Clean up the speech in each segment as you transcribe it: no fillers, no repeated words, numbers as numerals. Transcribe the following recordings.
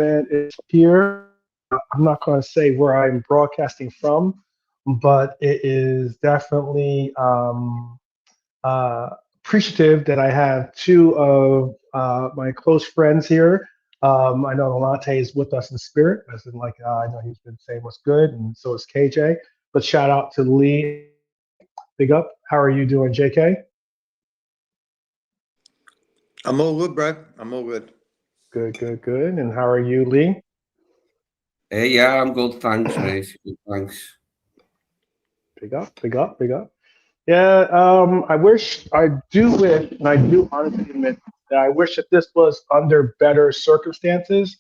fan is here. I'm not going to say where I'm broadcasting from, but it is definitely uh, appreciative that I have two of my close friends here. I know Alante is with us in spirit, as in like I know he's been saying what's good, and so is KJ. But shout out to Lee. Big up. How are you doing, JK? I'm all good, bro. I'm all good. Good, good, good. And how are you, Lee? Yeah, I'm good. Thanks, mate. Good, thanks. Big up, big up, big up. Yeah, I wish I do wish, and I do honestly admit that I wish that this was under better circumstances,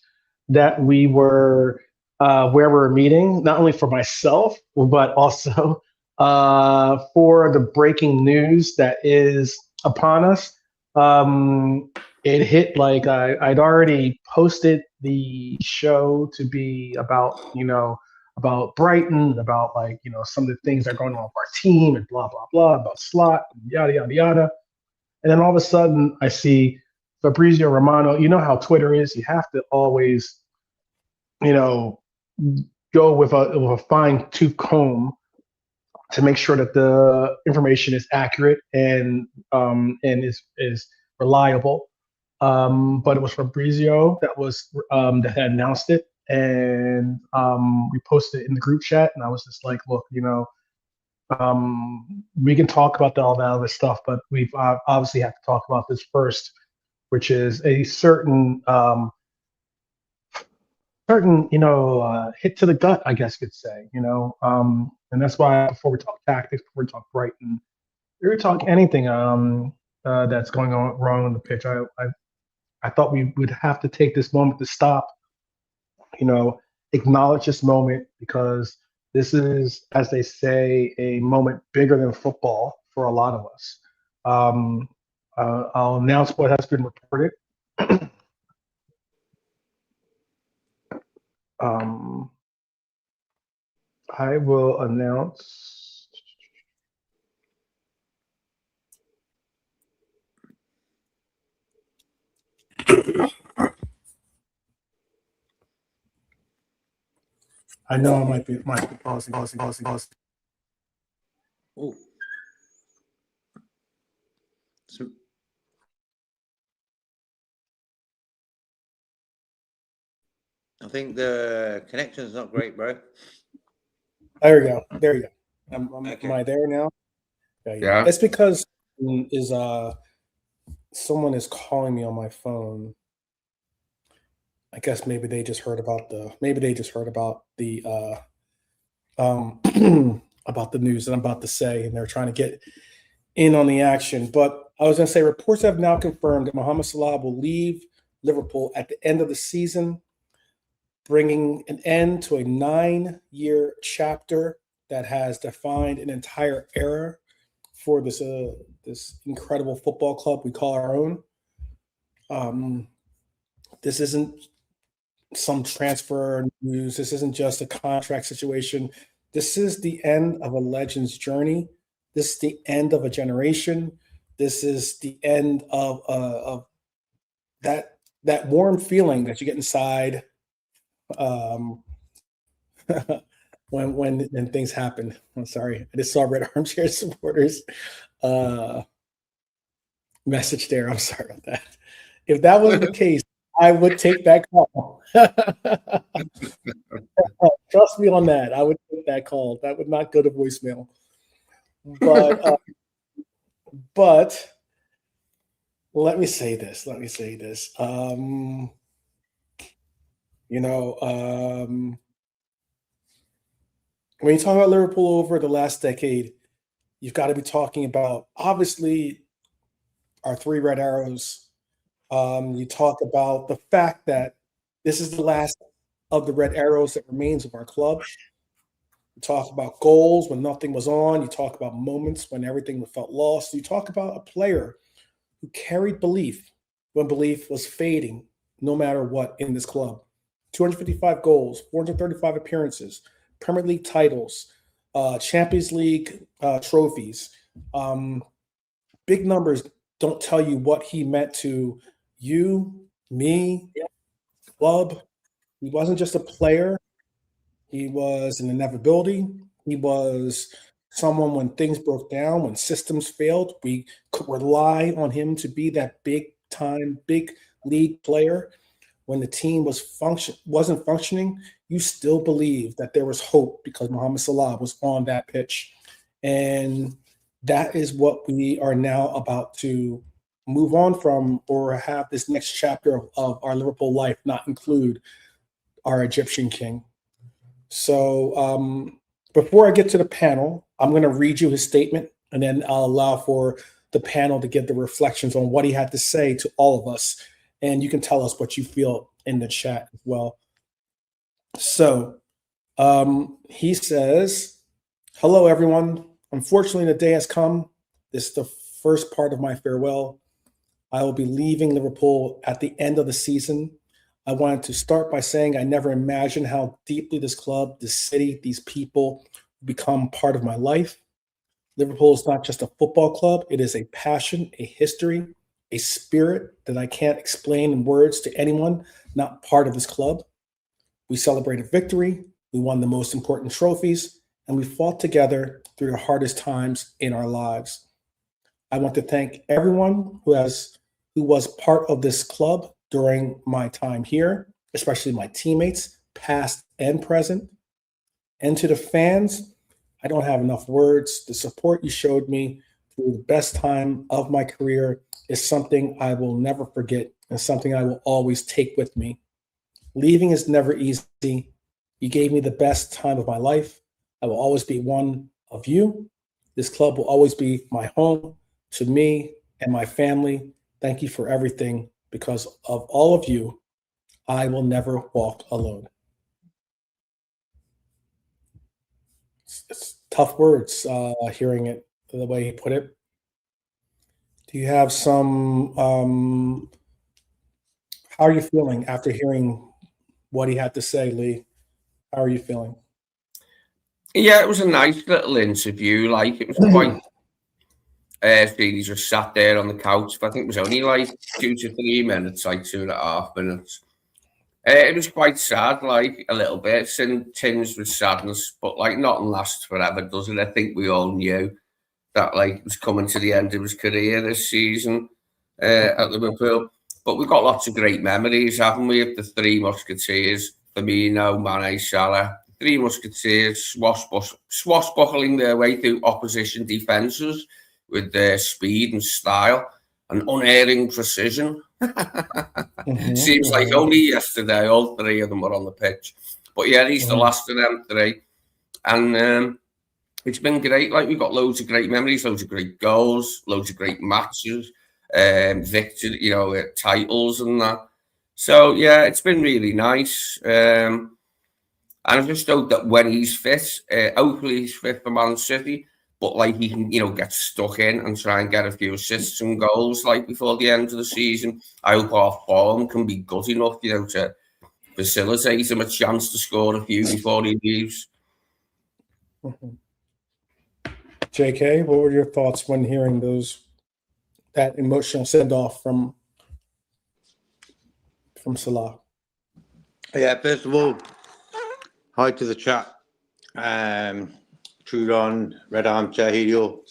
that we were where we're meeting, not only for myself, but also for the breaking news that is upon us. It hit like I'd already posted the show to be about, about Brighton, about like, some of the things that are going on with our team and blah, blah, blah, about slot, and yada, yada, yada. And then all of a sudden I see Fabrizio Romano. You know how Twitter is. You have to always, you know, go with a fine tooth comb to make sure that the information is accurate and is reliable. But it was Fabrizio that had announced it, and we posted it in the group chat, and I was just like, look, we can talk about all that other stuff, but we've obviously have to talk about this first, which is a certain hit to the gut, I guess you could say, and that's why before we talk tactics, before we talk Brighton, before we talk anything that's going on wrong on the pitch, I thought we would have to take this moment to stop, you know, acknowledge this moment, because this is, as they say, a moment bigger than football for a lot of us. I'll announce what has been reported. um, I will announce. I know I might be pausing. Oh. So, I think the connection's not great, bro. There we go. There you go. Okay. Am I there now? Yeah. It's because someone is calling me on my phone. I guess maybe they just heard about the about the news that I'm about to say, and they're trying to get in on the action. But I was going to say, reports have now confirmed that Mohamed Salah will leave Liverpool at the end of the season, bringing an end to a 9-year chapter that has defined an entire era for this incredible football club we call our own. This isn't some transfer news. This isn't just a contract situation. This is the end of a legend's journey. This is the end of a generation. This is the end of that warm feeling that you get inside when things happen. I'm sorry, I just saw Red Armchair Supporters message there. I'm sorry about that. If that was the case, I would take that call. Trust me on that. I would take that call. That would not go to voicemail. But let me say this. When you talk about Liverpool over the last decade, you've got to be talking about, obviously, our three red arrows. You talk about the fact that this is the last of the red arrows that remains of our club. You talk about goals when nothing was on. You talk about moments when everything felt lost. You talk about a player who carried belief when belief was fading, no matter what, in this club. 255 goals, 435 appearances, Premier League titles, Champions League trophies. Big numbers don't tell you what he meant to you, me, club, He wasn't just a player. He was an inevitability. He was someone when things broke down, when systems failed, we could rely on him to be that big time, big league player. When the team wasn't functioning, you still believed that there was hope because Mohamed Salah was on that pitch. And that is what we are now about to move on from, or have this next chapter of our Liverpool life not include our Egyptian king. So before I get to the panel, I'm going to read you his statement, and then I'll allow for the panel to give the reflections on what he had to say to all of us. And you can tell us what you feel in the chat as well. So he says, hello, everyone. Unfortunately, the day has come. This is the first part of my farewell. I will be leaving Liverpool at the end of the season. I wanted to start by saying I never imagined how deeply this club, this city, these people become part of my life. Liverpool is not just a football club. It is a passion, a history, a spirit that I can't explain in words to anyone not part of this club. We celebrated victory. We won the most important trophies, and we fought together through the hardest times in our lives. I want to thank everyone who was part of this club during my time here, especially my teammates, past and present. And to the fans, I don't have enough words. The support you showed me through the best time of my career is something I will never forget and something I will always take with me. Leaving is never easy. You gave me the best time of my life. I will always be one of you. This club will always be my home. To me and my family, thank you for everything. Because of all of you, I will never walk alone. It's tough words, hearing it the way he put it. Do you have some, how are you feeling after hearing what he had to say, Lee? How are you feeling? Yeah, it was a nice little interview. Like, it was quite. He just sat there on the couch. I think it was only like 2 to 3 minutes, like 2.5 minutes. It was quite sad, like a little bit, tinged with sadness, but like nothing lasts forever, does it? I think we all knew that like it was coming to the end of his career this season at Liverpool. But we've got lots of great memories, haven't we? Of the Three Musketeers, Firmino, Mane, Salah. Three Musketeers swashbuckling their way through opposition defences with their speed and style and unerring precision. Seems like only yesterday all three of them were on the pitch. But yeah, he's the last of them three. And it's been great. Like, we've got loads of great memories, loads of great goals, loads of great matches, victory, titles and that. So yeah, it's been really nice. And I just hope that when he's fit, hopefully he's fit for Man City, but like he can, get stuck in and try and get a few assists and goals like before the end of the season. I hope our form can be good enough, to facilitate him a chance to score a few before he leaves. JK, what were your thoughts when hearing that emotional send-off from Salah? Yeah, first of all, hi to the chat. Trudon, Red Armchair, Helio,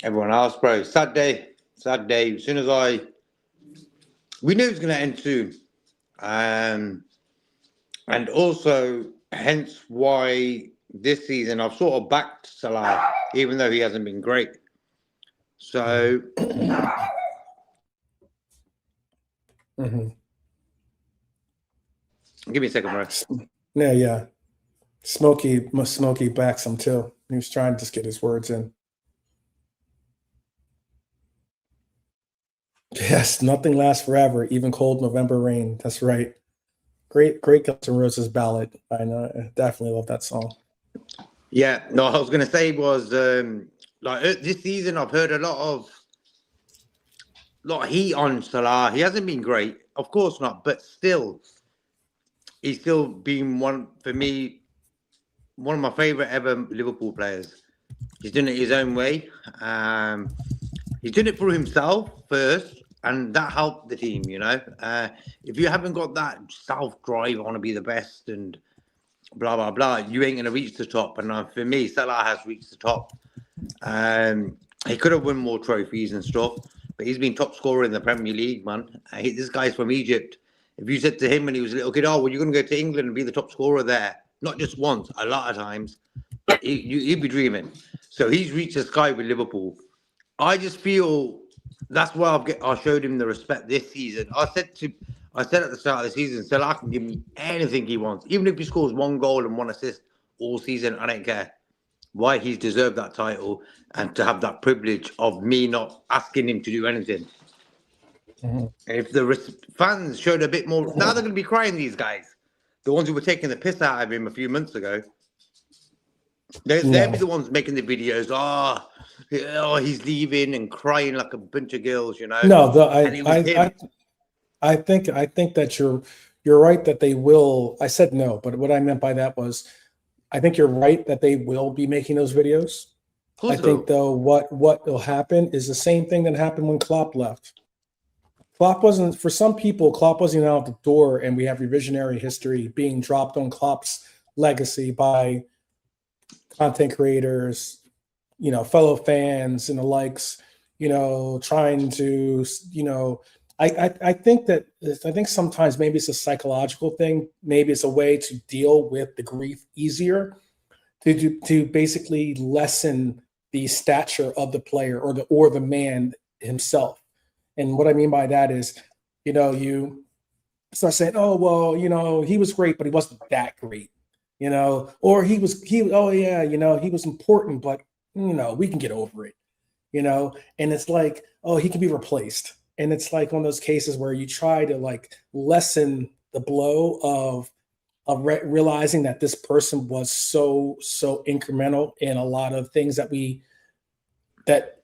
everyone else, bro. Sad day. As soon as we knew it was going to end soon. And also, hence why this season I've sort of backed Salah, even though he hasn't been great. So, give me a second, bro. Yeah. Smokey backs him too. He was trying to just get his words in. Yes, nothing lasts forever, even cold November rain. That's right. Great Guns N' Roses ballad. I know. I definitely love that song. Yeah, no, I was going to say was this season I've heard a lot of heat on Salah. He hasn't been great, of course not, but still, he's still been one of my favourite ever Liverpool players. He's done it his own way. He's done it for himself first, and that helped the team. If you haven't got that self drive, I want to be the best, and blah blah blah, you ain't gonna reach the top. And for me, Salah has reached the top. He could have won more trophies and stuff, but he's been top scorer in the Premier League, man. This guy's from Egypt. If you said to him when he was a little kid, "Oh, well, you're going to go to England and be the top scorer there," not just once, a lot of times, he'd be dreaming. So he's reached the sky with Liverpool. I just feel that's why I showed him the respect this season. I said at the start of the season, Salah can give me anything he wants, even if he scores 1 goal and 1 assist all season. I don't care. Why he's deserved that title and to have that privilege of me not asking him to do anything. Mm-hmm. If the fans showed a bit more, now they're going to be crying, these guys. The ones who were taking the piss out of him a few months ago. They'll be the ones making the videos. Oh, he's leaving and crying like a bunch of girls, No, I think that you're right that they will. I said no, but what I meant by that was, I think you're right that they will be making those videos. I think though what will happen is the same thing that happened when Klopp left. Klopp wasn't out the door, and we have revisionary history being dropped on Klopp's legacy by content creators, fellow fans and the likes, trying to, I think sometimes maybe it's a psychological thing. Maybe it's a way to deal with the grief easier, to basically lessen the stature of the player or the man himself. And what I mean by that is, you start saying, oh, well, he was great, but he wasn't that great, or he was important, but, we can get over it, and it's like, oh, he can be replaced. And it's like one of those cases where you try to lessen the blow of realizing that this person was so incremental in a lot of things that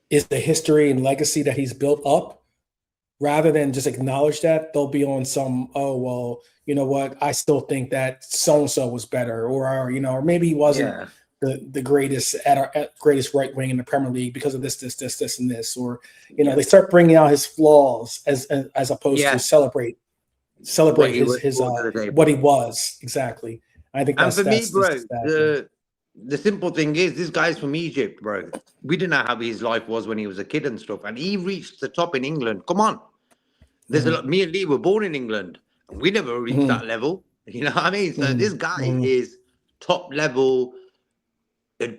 is the history and legacy that he's built up. Rather than just acknowledge that, they'll be on some, oh, well, you know what? I still think that so-and-so was better, or maybe he wasn't the greatest greatest right wing in the Premier League because of this, and this, or, they start bringing out his flaws as opposed to celebrate his what he was. Exactly. I think that's, and for me, bro, the simple thing is, this guy's from Egypt, bro. We didn't know how his life was when he was a kid and stuff, and he reached the top in England. Come on. There's a lot. Me and Lee were born in England, and we never reached that level. You know what I mean? So this guy is top level. I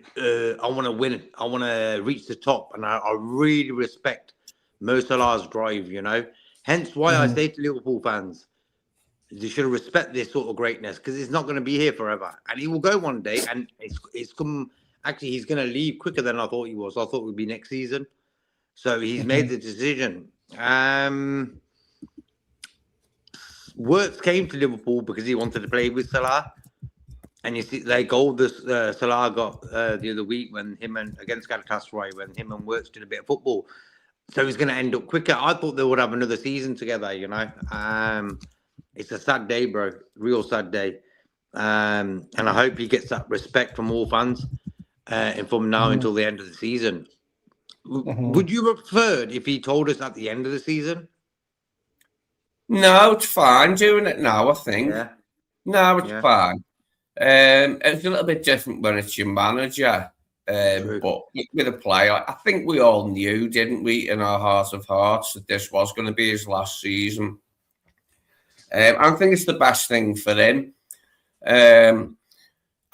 want to win. I want to reach the top, and I really respect Mo Salah's drive. Hence why I say to Liverpool fans, you should respect this sort of greatness, because it's not going to be here forever, and he will go one day. And it's come. Actually, he's going to leave quicker than I thought he was. I thought it would be next season. So he's made the decision. Wirtz came to Liverpool because he wanted to play with Salah. And you see, they goal Salah got the other week against Galatasaray, when him and Wirtz did a bit of football. So he's going to end up quicker. I thought they would have another season together, It's a sad day, bro. Real sad day. And I hope he gets that respect from all fans and from now until the end of the season. Would you have preferred if he told us at the end of the season? No, it's fine doing it now, I think. Yeah. No, it's fine. It's a little bit different when it's your manager. But with a player, I think we all knew, didn't we, in our heart of hearts, that this was going to be his last season. I think it's the best thing for him.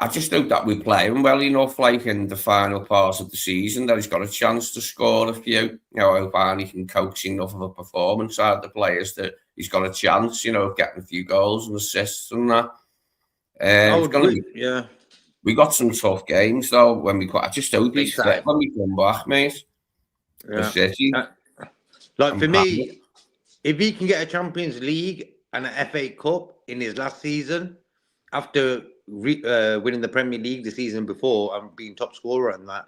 I just hope that we play him well enough, in the final part of the season, that he's got a chance to score a few. I hope Arnie can coach enough of a performance out of the players that he's got a chance, of getting a few goals and assists and that. We got some tough games though when we got. I just hope he's fit when we come back, mate. For me, if he can get a Champions League and an FA Cup in his last season, after winning the Premier League the season before and being top scorer and that,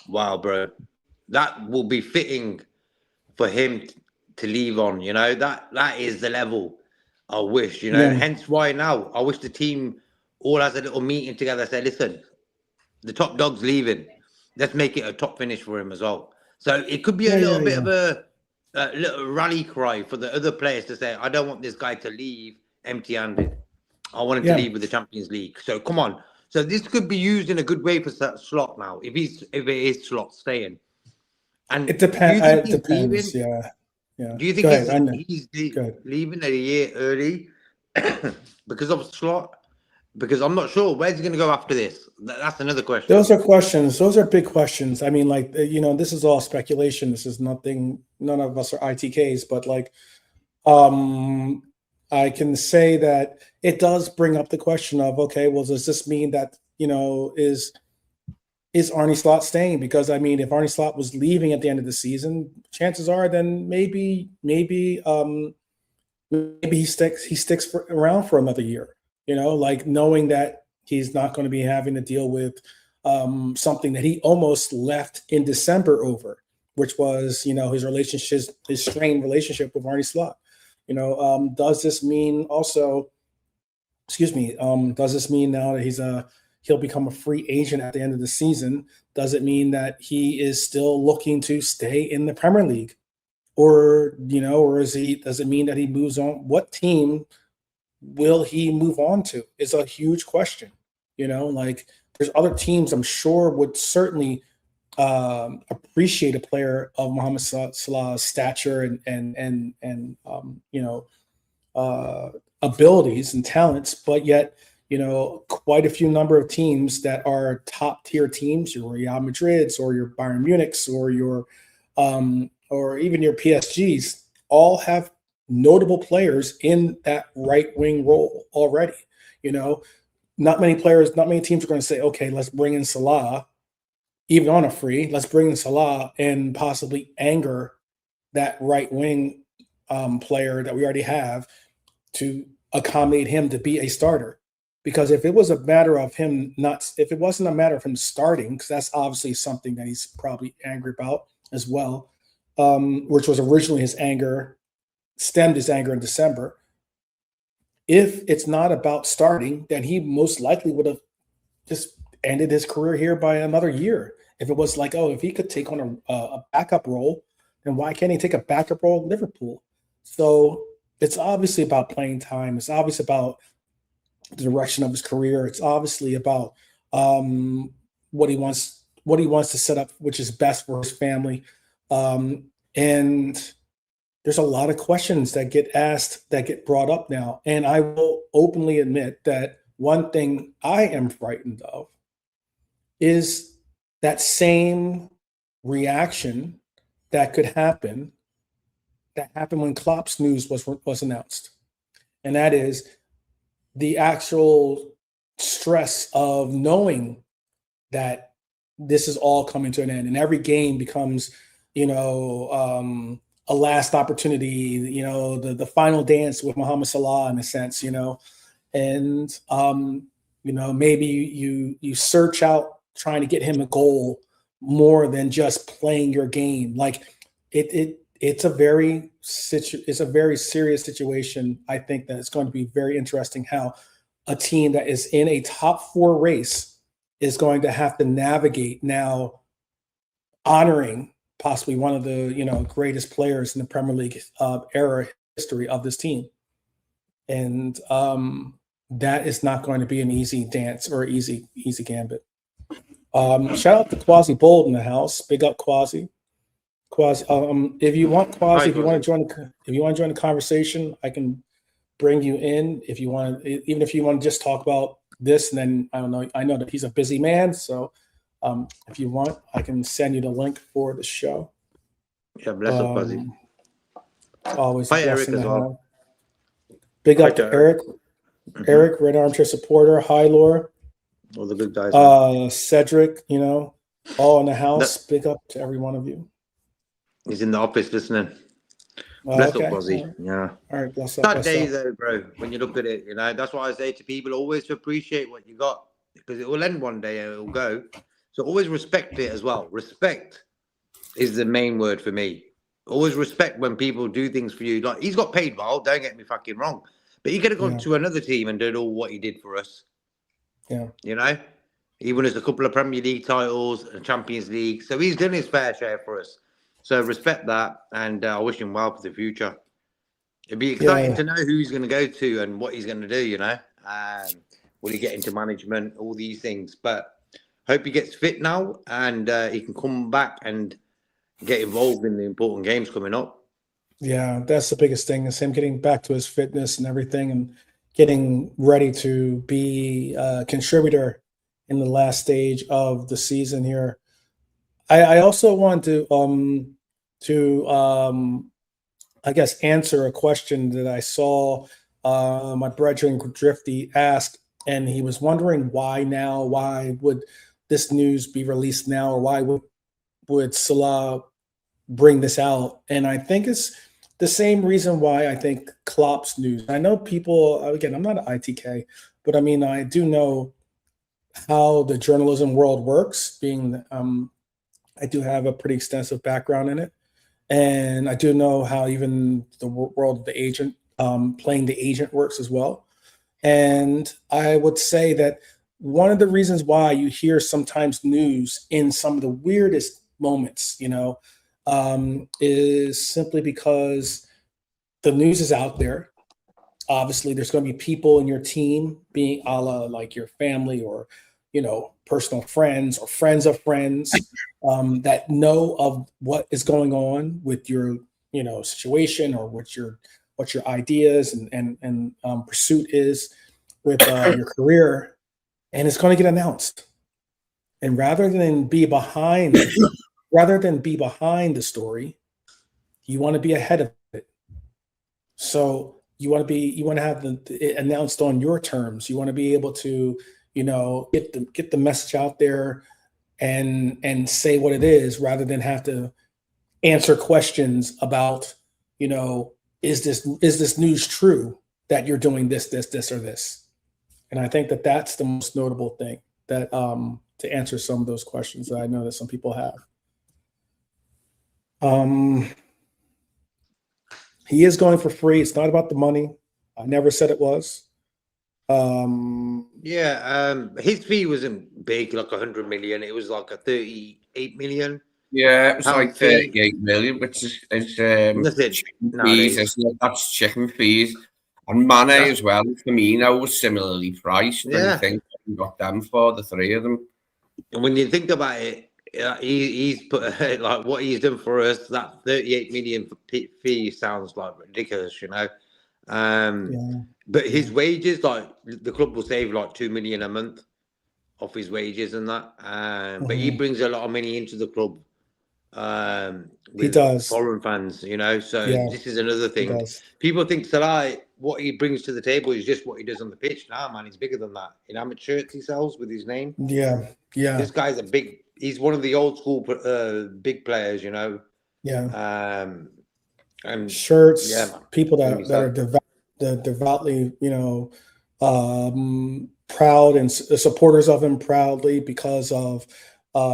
wow, bro, that will be fitting for him to leave on. That is the level I wish. Hence why now I wish the team all has a little meeting together. Say, listen, the top dog's leaving. Let's make it a top finish for him as well. So it could be a little bit of a little rally cry for the other players to say, I don't want this guy to leave empty-handed. I want him to leave with the Champions League. So come on. So this could be used in a good way for Slot now, if it is Slot staying. And it depends. It depends. Leaving? Yeah. Do you think he's leaving a year early because of Slot? Because I'm not sure where's he going to go after this. That's another question. Those are questions. Those are big questions. I mean, like, this is all speculation. This is nothing. None of us are ITKs, but like, I can say that it does bring up the question of, okay, well, does this mean that, is Arne Slot staying? Because I mean, if Arne Slot was leaving at the end of the season, chances are then maybe he sticks around for another year. Like knowing that he's not going to be having to deal with something that he almost left in December over, which was his strained relationship with Arne Slot. Does this mean also? Does this mean now that he'll become a free agent at the end of the season? Does it mean that he is still looking to stay in the Premier League, or does it mean that he moves on? What team will he move on to? Is a huge question. Like there's other teams I'm sure would certainly appreciate a player of Mohamed Salah's stature and abilities and talents, but yet quite a few number of teams that are top tier teams, your Real Madrids or your Bayern Munichs or your or even your PSGs, all have notable players in that right wing role already. Not many teams are going to say, okay, let's bring in Salah, even on a free. Let's bring in Salah and possibly anger that right wing player that we already have to accommodate him to be a starter. Because if it wasn't a matter of him starting, because that's obviously something that he's probably angry about as well, which was originally stemmed his anger in December. If it's not about starting, then he most likely would have just ended his career here by another year. If it was like, if he could take on a backup role, then why can't he take a backup role at Liverpool? So it's obviously about playing time. It's obviously about the direction of his career. It's obviously about what he wants to set up, which is best for his family. And there's a lot of questions that get asked, that get brought up now. And I will openly admit that one thing I am frightened of is that same reaction that could happen, that happened when Klopp's news was announced. And that is the actual stress of knowing that this is all coming to an end, and every game becomes, a last opportunity, the final dance with Mohamed Salah in a sense, and maybe you search out trying to get him a goal more than just playing your game. Like it's a very serious situation. I think that it's going to be very interesting how a team that is in a top 4 race is going to have to navigate now honoring possibly one of the greatest players in the Premier League era history of this team. And that is not going to be an easy dance or easy gambit. Shout out to Quasi Bold in the house. Big up Quasi. Quasi, if you want if you want to join the conversation, I can bring you in. If you want, even if you want to just talk about this, and then I don't know. I know that he's a busy man, so if you want, I can send you the link for the show. Yeah, bless up, Quasi. Always hi, Eric as well. Big up to Eric. Mm-hmm. Eric, Red Armchair supporter. Hi, Laura. All the good guys. Cedric, all in the house. Big up to every one of you. He's in the office listening. Bless up, Quasi. Right. Yeah. All right, bless up. That day, though, bro, when you look at it, that's why I say to people, always appreciate what you got, because it will end one day and it will go. So always respect it as well. Respect is the main word for me. Always respect when people do things for you. Like, he's got paid well, don't get me fucking wrong. But he could have gone to another team and done all what he did for us. Yeah. He won us a couple of Premier League titles and Champions League. So he's done his fair share for us. So respect that, and I wish him well for the future. It'd be exciting to know who he's going to go to and what he's going to do. Will he get into management? All these things, but hope he gets fit now and he can come back and get involved in the important games coming up. Yeah, that's the biggest thing, is him getting back to his fitness and everything, and getting ready to be a contributor in the last stage of the season here. I also want to I guess answer a question that I saw my brethren Drifty ask, and he was wondering why now? Why would this news be released now, or why would Salah bring this out? And I think it's the same reason why I think Klopp's news. I know people, again, I'm not an ITK, but I mean, I do know how the journalism world works, being I do have a pretty extensive background in it. And I do know how even the world of the agent, playing the agent, works as well. And I would say that one of the reasons why you hear sometimes news in some of the weirdest moments, is simply because the news is out there. Obviously, there's going to be people in your team, being a la like your family or, personal friends or friends of friends, that know of what is going on with your, situation, or what your ideas and pursuit is with your career, and it's going to get announced. And rather than be behind the story, you want to be ahead of it. So you want to have it announced on your terms. You want to be able to, get the message out there and say what it is, rather than have to answer questions about, is this news true that you're doing this, or this? And I think that that's the most notable thing, that to answer some of those questions that I know that some people have. He is going for free. It's not about the money. I never said it was. His fee wasn't big, like 100 million. It was like a 38 million. Yeah, it was like 38 million, which is chicken fees, isn't it? That's chicken fees. And Mane as well. Firmino was similarly priced. Yeah. I think we got them for the three of them. And when you think about it, he's put like what he's done for us. That 38 million fee sounds like ridiculous, But his wages, like the club will save like 2 million a month off his wages and that. But he brings a lot of money into the club. He does. Foreign fans, So this is another thing. People think Salah, what he brings to the table is just what he does on the pitch. Nah, man, he's bigger than that. How much shirts he sells with his name? Yeah. This guy's he's one of the old school big players, And shirts, people that are devoutly, proud and supporters of him proudly because of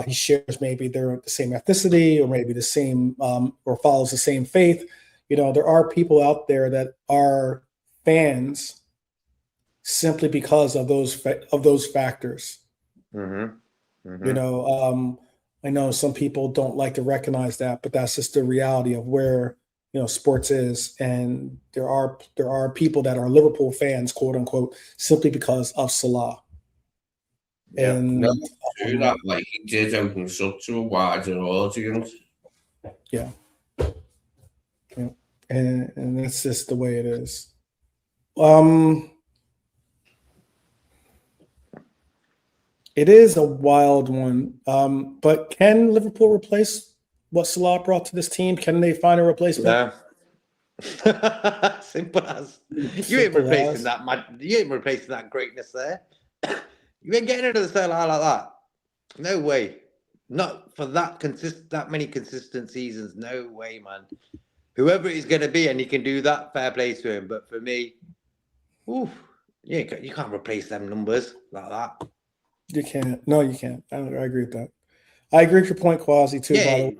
he shares maybe they're the same ethnicity, or maybe the same or follows the same faith. There are people out there that are fans simply because of those factors. I know some people don't like to recognize that, but that's just the reality of where sports is. And there are people that are Liverpool fans, quote unquote, simply because of Salah. Yeah, and that like he did open us up to a wider audience. Yeah. And that's just the way it is. It is a wild one. But can Liverpool replace what Salah brought to this team? Can they find a replacement? No. Simple as. You ain't replacing that, man. You ain't replacing that greatness there. You ain't getting rid of the Salah like that. No way. Not for that many consistent seasons. No way, man. Whoever he's going to be, and he can do that, fair play to him. But for me, you can't replace them numbers like that. You can't. No, you can't. I agree with that. I agree with your point, Quasi, too. Yeah.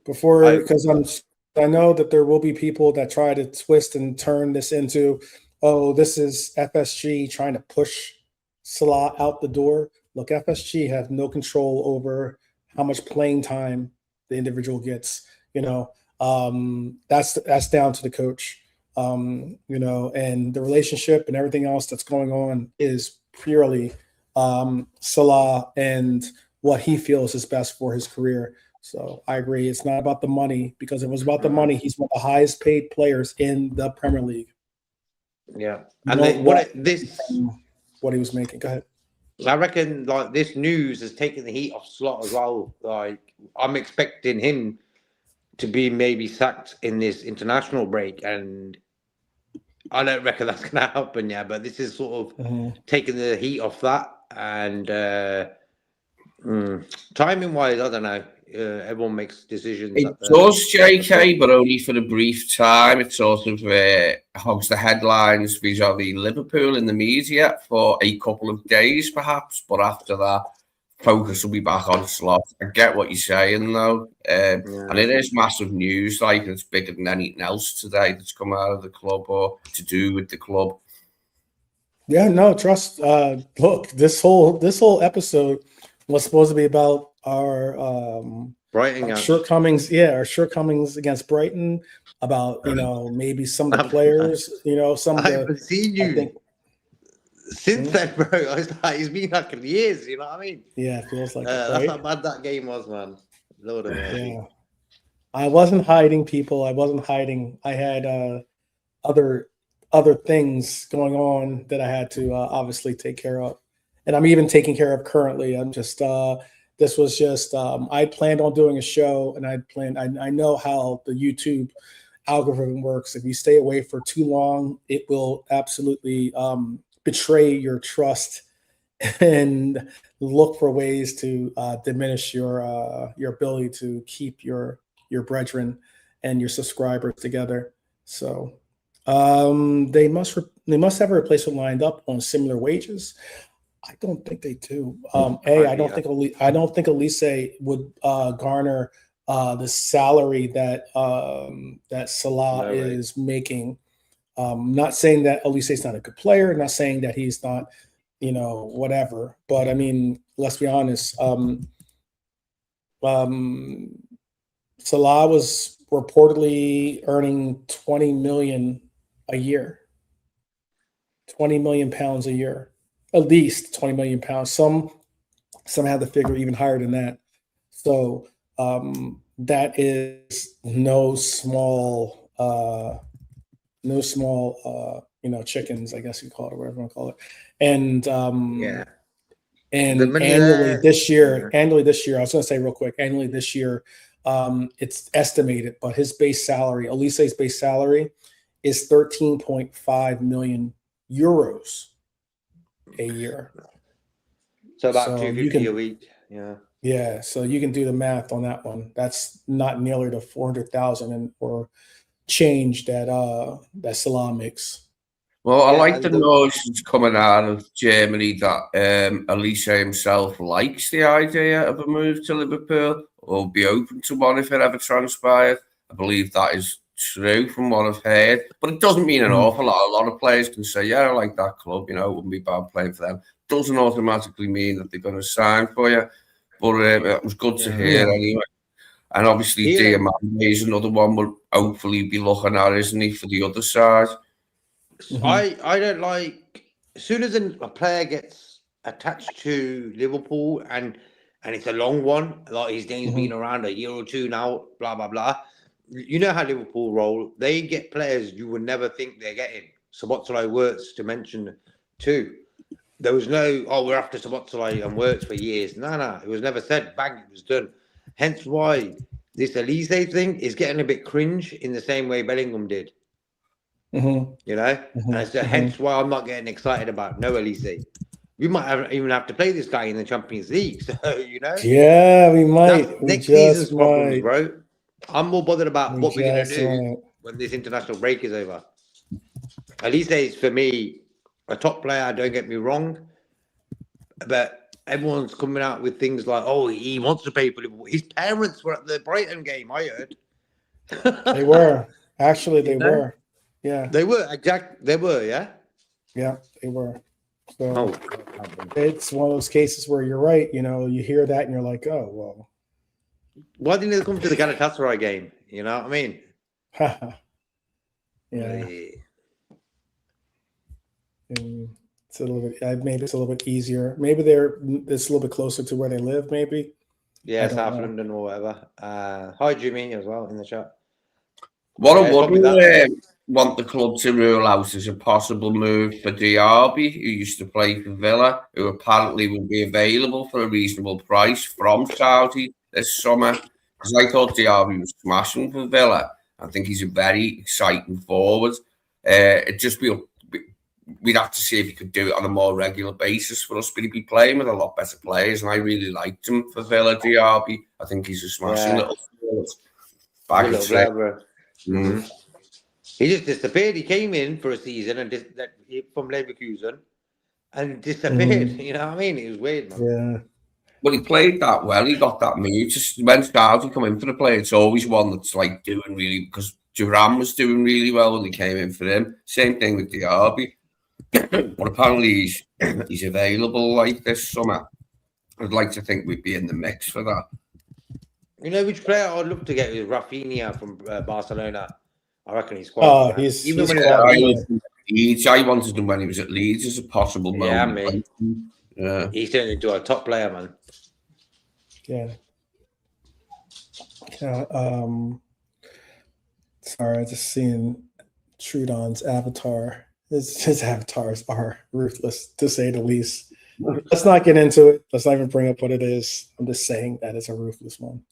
Because I know that there will be people that try to twist and turn this into, this is FSG trying to push Salah out the door. Look, FSG have no control over how much playing time the individual gets. That's down to the coach. And the relationship and everything else that's going on is purely Salah and what he feels is best for his career. So I agree. It's not about the money, because if it was about the money, he's one of the highest paid players in the Premier League. Yeah. And what he was making. Go ahead. I reckon like this news has taken the heat off Slot as well. Like I'm expecting him to be maybe sacked in this international break, and I don't reckon that's going to happen. Yeah, but this is sort of taking the heat off that, and timing wise, I don't know. Everyone makes decisions. It does, JK, but only for a brief time. It sort of hogs the headlines vis-a-vis Liverpool in the media for a couple of days, perhaps. But after that, focus will be back on Slot. I get what you're saying, though. And it is massive news. Like, it's bigger than anything else today that's come out of the club or to do with the club. Yeah, no, trust. Look, this whole episode was supposed to be about our Brighton shortcomings. Yeah, our shortcomings against Brighton. About maybe some of the players. I haven't seen you since then, bro. It's been like years. You know what I mean? Yeah, it feels like that's how bad that game was, man. Lord of mercy. Yeah. I wasn't hiding, people. I wasn't hiding. I had other things going on that I had to obviously take care of. And I'm even taking care of currently. I'm just, this was just, I planned on doing a show, and I know how the YouTube algorithm works. If you stay away for too long, it will absolutely betray your trust and look for ways to diminish your ability to keep your brethren and your subscribers together. So they must have a replacement lined up on similar wages. I don't think they do. I don't think Elise would garner the salary that Salah is making. Not saying that Elise is not a good player. Not saying that he's not, whatever. But I mean, let's be honest. Salah was reportedly earning 20 million a year. 20 million pounds a year. At least 20 million pounds. Some have the figure even higher than that. So that is no small chickens, I guess you call it, or whatever you want to call it. And and annually this year, I was going to say real quick, annually this year, it's estimated, but his base salary, Elise's base salary, is 13.5 million euros a year. So about 250 a week. Yeah, so you can do the math on that one. That's not nearly the 400,000 or change that Salah makes. Well, I like the notions coming out of Germany that Elise himself likes the idea of a move to Liverpool, or be open to one if it ever transpired. I believe that is true from what I've heard, but it doesn't mean an awful lot. A lot of players can say, yeah, I like that club, it wouldn't be bad playing for them. Doesn't automatically mean that they're going to sign for you, but it was good to hear anyway. And obviously Diamande is another one we'll hopefully be looking at, isn't he, for the other side? I don't like, as soon as a player gets attached to Liverpool and it's a long one, like his name's been around a year or two now, blah blah blah. You know how Liverpool roll. They get players you would never think they're getting. Szoboszlai, Wirtz, to mention two. There was no, we're after Szoboszlai and Wirtz for years. No, it was never said. Bang, it was done. Hence why this Elise thing is getting a bit cringe in the same way Bellingham did. And so hence why I'm not getting excited about no Elise. We might even have to play this guy in the Champions League. So, Yeah, we might. Next season's problems, bro. I'm more bothered about what we're going to do when this international break is over. Elise is, for me, a top player, don't get me wrong. But everyone's coming out with things like, he wants to pay for Liverpool. His parents were at the Brighton game, I heard. They were. Actually, they were. Yeah. They were, they were, yeah? Yeah, they were. So it's one of those cases where you're right. You hear that and you're like, oh, well, Why didn't they come to the Galatasaray game? You know what I mean? Yeah. It's a little bit. Maybe it's a little bit easier. Maybe it's a little bit closer to where they live. Maybe. Yeah, South London or whatever. Hi, Jimmy, as well in the chat. What I would want the club to rule out as a possible move for Diaby, who used to play for Villa, who apparently will be available for a reasonable price from Saudi this summer. Because I thought Diaby was smashing for Villa. I think he's a very exciting forward. We'd have to see if he could do it on a more regular basis for us, but he'd be playing with a lot better players, and I really liked him for Villa, Diaby. I think he's a smashing little forward. He just disappeared. He came in for a season and from Leverkusen and disappeared. You know what I mean? It was weird, man. Yeah. Well, he played that well. He got that move. Just when Saudi come in for the player, it's always one that's like doing really, because Duran was doing really well when he came in for him. Same thing with Diaby. But apparently he's available like this summer. I'd like to think we'd be in the mix for that. You know which player I'd love to get is Rafinha from Barcelona. I reckon he's quite. He's Leeds. I wanted him when he was at Leeds as a possible moment. Yeah, he's turned into a top player, man. Yeah. Sorry, I just seen Trudon's avatar. His avatars are ruthless, to say the least. Let's not get into it. Let's not even bring up what it is. I'm just saying that it's a ruthless one.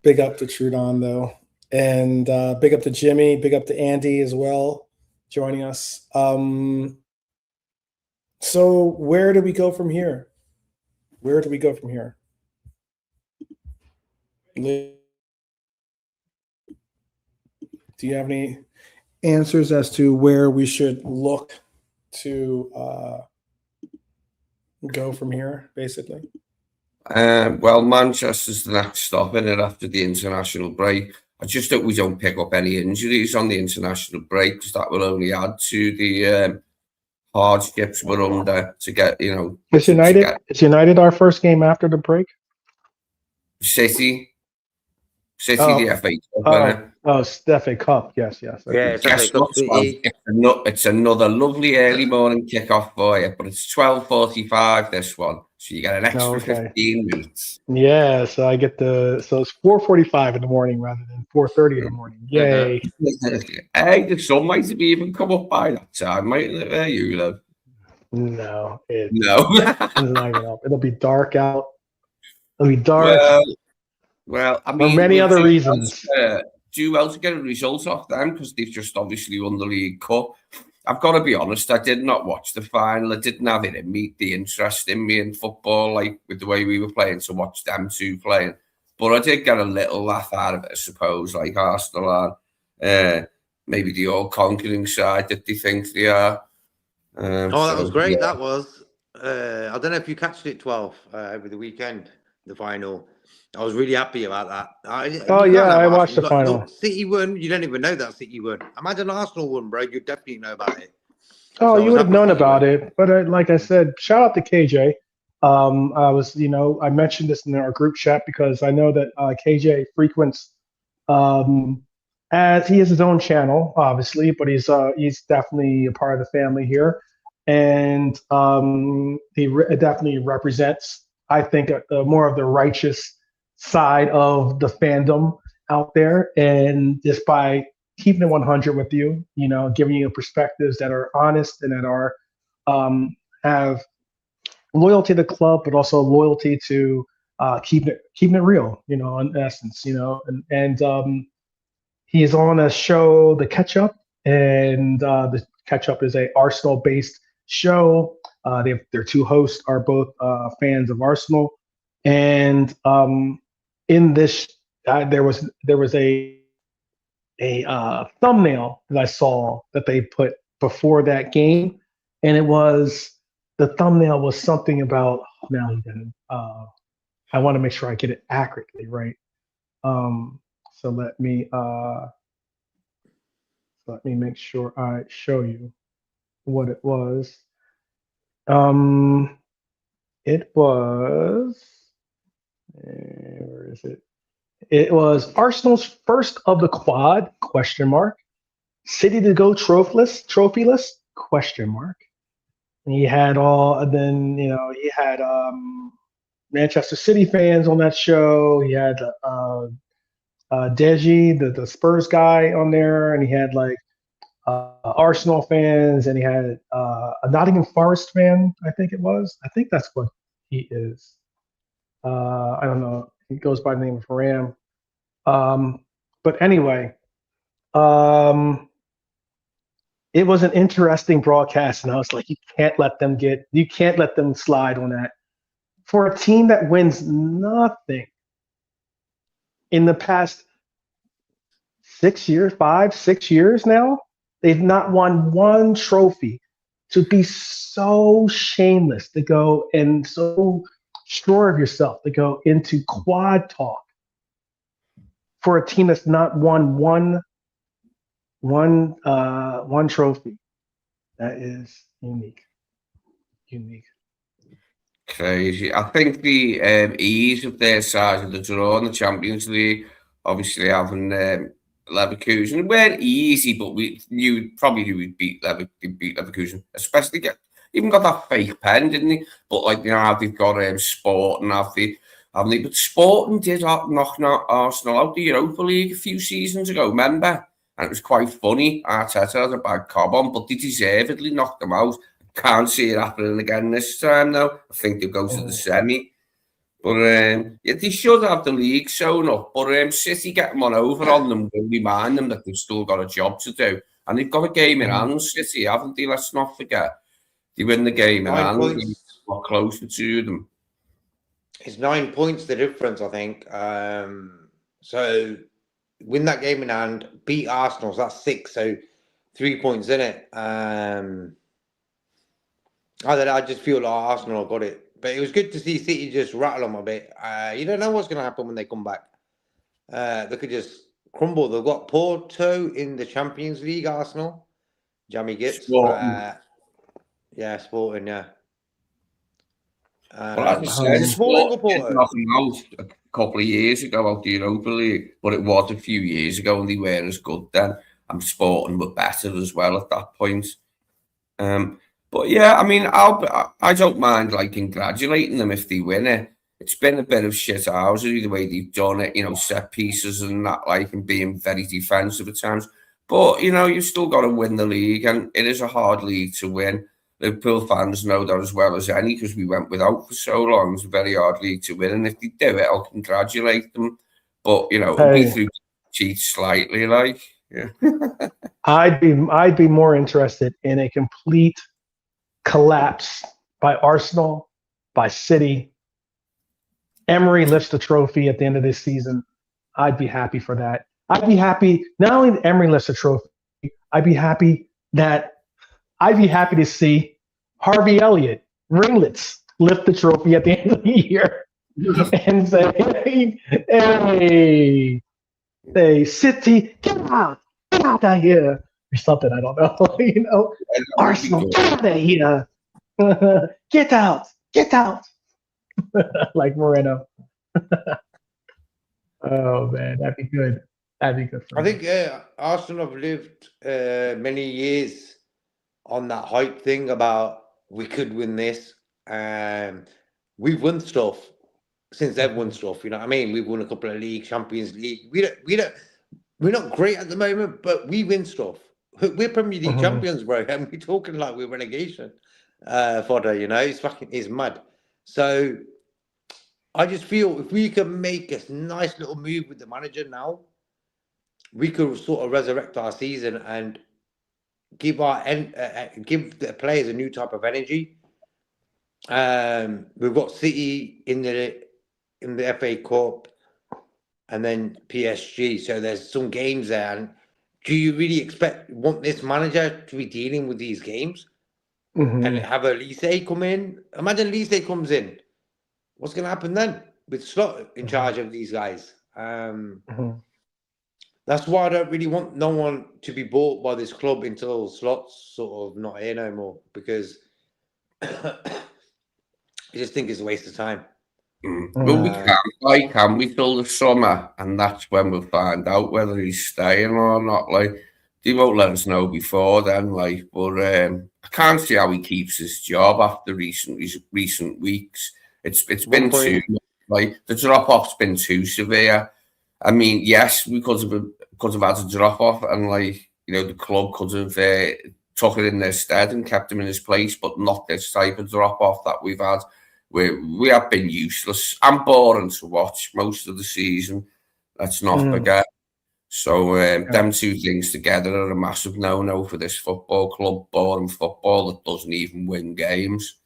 Big up to Trudon, though. And big up to Jimmy. Big up to Andy as well, joining us. So where do we go from here? Where do we go from here? Do you have any answers as to where we should look to go from here, basically? Well, Manchester's the next stop in it after the international break. I just hope we don't pick up any injuries on the international break, because that will only add to the hardships we're under to get, Is United our first game after the break? City, the FA Cup. It's the FA Cup. Yes. Yeah, it's another lovely early morning kickoff for you, but it's 12:45 this one, so you get an extra 15 minutes. Yeah, so I get so it's 4:45 in the morning rather than 4:30 in the morning. Yay! Hey, the sun might have even come up by that time, mightn't it? Where you live? No. It's not even up. It'll be dark out. It'll be dark. Well, I mean, for many other reasons. Do well to get a result off them, because they've just obviously won the League Cup. I've got to be honest, I did not watch the final. I didn't have it in me, the interest in me in football, like with the way we were playing, to watch them two playing. But I did get a little laugh out of it, I suppose, like Arsenal are maybe the all-conquering side that they think they are. That was great. Yeah. That was. I don't know if you catched it 12 over the weekend, the final. I was really happy about that. I watched the final. Look, City won. You don't even know that City won. Imagine Arsenal won, bro. You'd definitely know about it. Oh, so you would have known about it. But like I said, shout out to KJ. I mentioned this in our group chat because I know that KJ frequents, as he has his own channel, obviously, but he's definitely a part of the family here, and he definitely represents, I think, more of the righteous side of the fandom out there, and just by keeping it 100 with you, giving you perspectives that are honest and that are have loyalty to the club, but also loyalty to keeping it real, in essence, and he is on a show, The Catch Up, and The Catch Up is a Arsenal-based show. Their two hosts are both fans of Arsenal, and in this, there was a thumbnail that I saw that they put before that game, and the thumbnail was something about. I want to make sure I get it accurately right. So let me make sure I show you what it was. It was. Where is it? It was Arsenal's first of the quad, question mark. City to go trophyless, question mark. And he had he had Manchester City fans on that show. He had Deji, the Spurs guy on there, and he had like Arsenal fans, and he had a Nottingham Forest fan, I think it was. I think that's what he is. I don't know. He goes by the name of Ram. But anyway, it was an interesting broadcast, and I was like, you can't let them slide on that. For a team that wins nothing in the past 6 years, 6 years now, they've not won one trophy. To be so shameless to go and so sure of yourself to go into quad talk for a team that's not won one trophy. That is unique. Crazy. I think the ease of their side of the draw in the Champions League, obviously having Leverkusen, it weren't easy, but we probably knew we'd beat Leverkusen, especially even got that fake pen, didn't he? But like, now they've got Sporting, haven't they? But Sporting did knock Arsenal out the Europa League a few seasons ago, remember? And it was quite funny. Arteta had a bad cob on, but they deservedly knocked them out. Can't see it happening again this time, though. I think they'll go to the semi. But yeah, they should have the league sewn up. But City getting one over on them will remind them that they've still got a job to do. And they've got a game in hand, City, haven't they? Let's not forget. They win the game in hand. They're closer to them. It's 9 points the difference, I think. So win that game in hand, beat Arsenal, so that's 6, so 3 points in it. I just feel like Arsenal got it. But it was good to see City just rattle them a bit. You don't know what's going to happen when they come back. They could just crumble. They've got Porto in the Champions League, Arsenal. Jamie Gibbs. Sporting. Yeah, Sporting, yeah. Well, as I said, Sporting nothing out a couple of years ago out the Europa League, but it was a few years ago and they weren't as good then. And Sporting were better as well at that point. But yeah, I mean, I don't mind like congratulating them if they win it. It's been a bit of shithousery the way they've done it, set pieces and that, like, and being very defensive at times. But you've still got to win the league, and it is a hard league to win. Liverpool fans know that as well as any because we went without for so long. It's a very hard league to win, and if they do it, I'll congratulate them. But it'll be through cheat slightly, like. Yeah. I'd be more interested in a complete collapse by Arsenal, by City. Emery lifts the trophy at the end of this season. I'd be happy for that. I'd be happy not only that Emery lifts the trophy. I'd be happy to see Harvey Elliott, ringlets, lift the trophy at the end of the year and say, hey, City, get out of here, or something. I don't know. Arsenal, get out of here. Get out. Like Moreno. Oh man, that'd be good. That'd be good. I think Arsenal have lived many years on that hype thing about we could win this. We've won stuff since they've won stuff. You know what I mean? We've won a couple of league, Champions League. We're not great at the moment, but we win stuff. We're Premier League champions, bro, and we're talking like we're relegation fodder. It's mad. So I just feel if we can make a nice little move with the manager now, we could sort of resurrect our season and give the players a new type of energy. We've got City in the FA Cup and then PSG, so there's some games there. And do you really want this manager to be dealing with these games and have a Lise come in? Imagine Lise comes in. What's going to happen then with Slot in charge of these guys? That's why I don't really want no one to be bought by this club until Slot's sort of not here no more, because I just think it's a waste of time. Well, we can't, can we, till the summer, and that's when we'll find out whether he's staying or not. Like, they won't let us know before then. Like, but I can't see how he keeps his job after recent weeks. It's been too, like, the drop off's been too severe. I mean, yes, we could have had a drop off, and like, you know, the club could have took it in their stead and kept him in his place, but not this type of drop off that we've had. We have been useless and boring to watch most of the season. Let's not forget. So them two things together are a massive no-no for this football club. Boring football that doesn't even win games.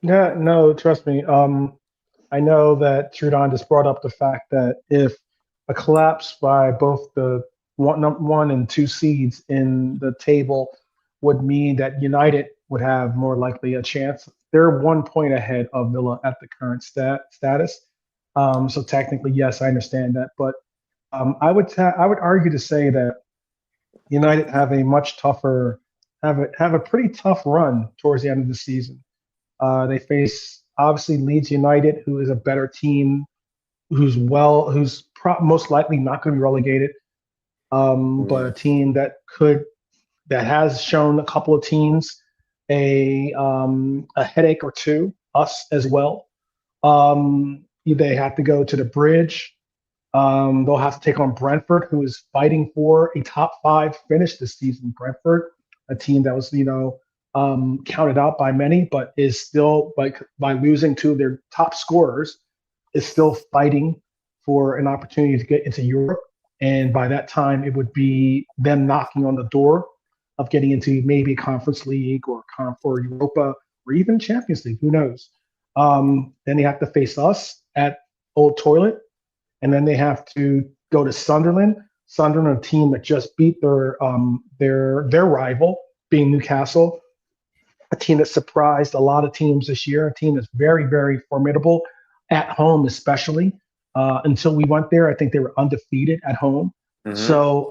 Yeah, no, trust me. I know that Trudon just brought up the fact that if a collapse by both the one and two seeds in the table would mean that United would have more likely a chance. They're 1 point ahead of Villa at the current status. So technically, yes, I understand that, but I would argue to say that United have a much tougher have a pretty tough run towards the end of the season. They face obviously Leeds United, who is a better team, who's most likely not going to be relegated, but a team that has shown a couple of teams a headache or two, us as well. They have to go to the Bridge. They'll have to take on Brentford, who is fighting for a top 5 finish this season. Brentford, a team that was, counted out by many, but is still, by losing 2 of their top scorers, is still fighting for an opportunity to get into Europe. And by that time, it would be them knocking on the door of getting into maybe Conference League or Europa or even Champions League. Who knows? Then they have to face us at Old Toilet. And then they have to go to Sunderland. Sunderland, a team that just beat their rival, being Newcastle, a team that surprised a lot of teams this year, a team that's very, very formidable at home, especially. Until we went there, I think they were undefeated at home. So,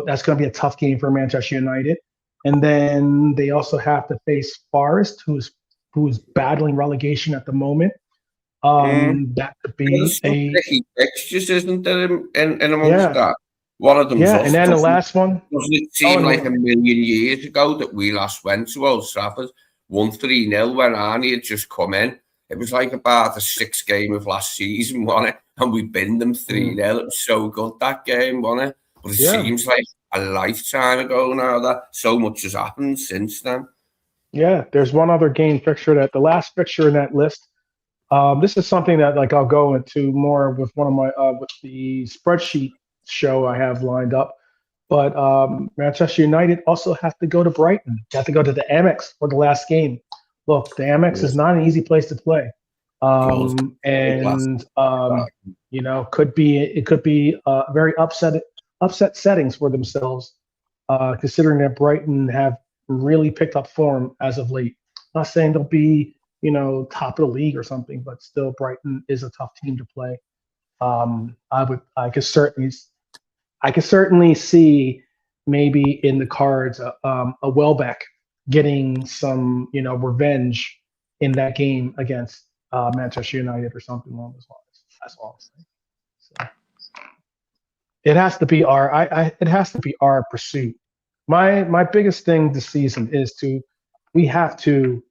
that's going to be a tough game for Manchester United. And then they also have to face Forest, who's battling relegation at the moment. That could be tricky fixtures, isn't there? In amongst that, one of them. And then the last one. Doesn't it seem like a million years ago that we last went to Old Trafford, 1-3-0 when Arnie had just come in? It was like about the 6th game of last season, wasn't it? And we binned them 3-0. It was so good, that game, wasn't it? But it seems like a lifetime ago now that so much has happened since then. Yeah, there's one other game fixture, that the last fixture in that list. This is something that I'll go into more with one of my with the spreadsheet show I have lined up. But Manchester United also have to go to Brighton. They have to go to the Amex for the last game. Look, the Amex is not an easy place to play, could be very upset settings for themselves, considering that Brighton have really picked up form as of late. I'm not saying they'll be top of the league or something, but still Brighton is a tough team to play. I could certainly see maybe in the cards a Welbeck getting some revenge in that game against Manchester United or something along those lines. That's all I'm saying. So it has to be our pursuit. My biggest thing this season is we have to,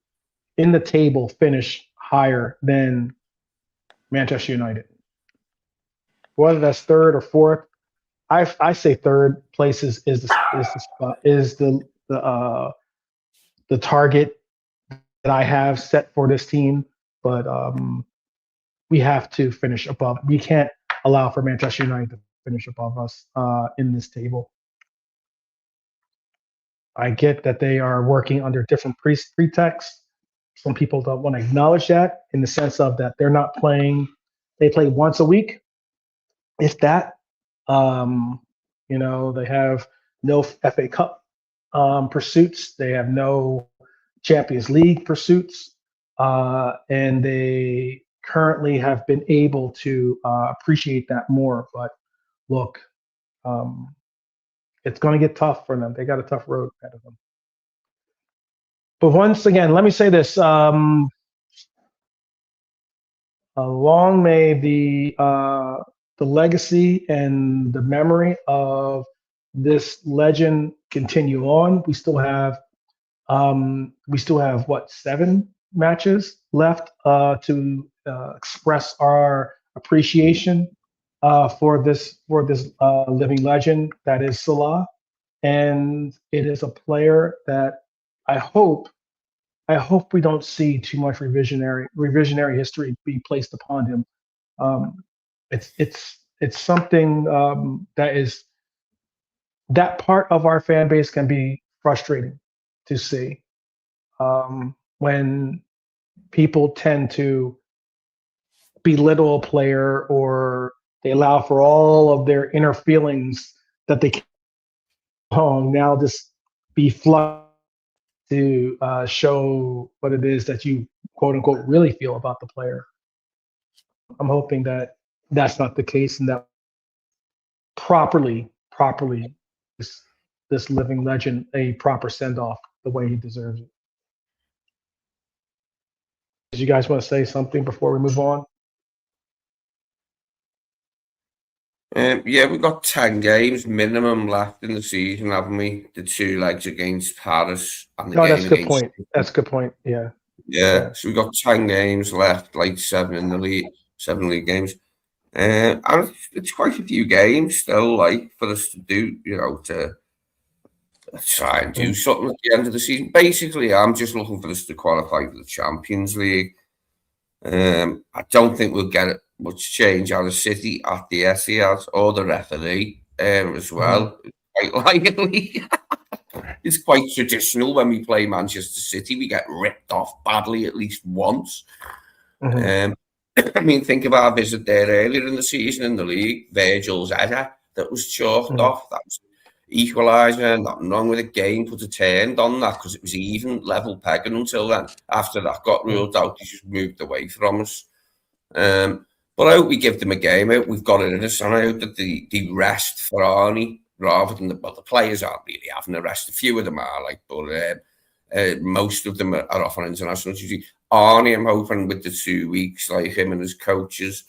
in the table, finish higher than Manchester United. Whether that's 3rd or 4th, I say 3rd place is the target that I have set for this team. But we have to finish above. We can't allow for Manchester United to finish above us in this table. I get that they are working under different pretexts. Some people don't want to acknowledge that, in the sense of that they're not playing. They play once a week, if that. They have no FA Cup pursuits. They have no Champions League pursuits, and they currently have been able to appreciate that more. But look, it's going to get tough for them. They got a tough road ahead of them. But once again, let me say this. Long may the legacy and the memory of this legend continue on. We still have what, 7 matches left to express our appreciation for this living legend that is Salah, and it is a player that I hope I hope we don't see too much revisionary history be placed upon him. Um, it's something that part of our fan base can be frustrating to see when people tend to belittle a player or they allow for all of their inner feelings that they can now just be flushed to show what it is that you quote unquote really feel about the player. I'm hoping that that's not the case and that properly this, this living legend a proper send off the way he deserves it. Did you guys want to say something before we move on? Yeah, we've got 10 games minimum left in the season, haven't we? The 2 legs against Paris and the No, game that's a good against. point. That's a good point. Yeah. Yeah, so we've got 10 games left, like 7 in the league, 7 league games. And it's quite a few games still, like, for us to do, to try and do something at the end of the season. Basically, I'm just looking for us to qualify for the Champions League. I don't think we'll get much change out of City at the Etihad or the referee as well. Quite likely. It's quite traditional when we play Manchester City. We get ripped off badly at least once. I mean, think of our visit there earlier in the season in the league. Virgil's header that was chalked off. That was equaliser. Nothing wrong with the game. Put a turn on that because it was even level pegging until then. After that got ruled out, he just moved away from us. But I hope we give them a game out. We've got it in us, and I hope that the rest for Arnie rather than the players aren't really having a rest. A few of them are, but most of them are off on international duty. Arnie, I'm hoping with the 2 weeks, like him and his coaches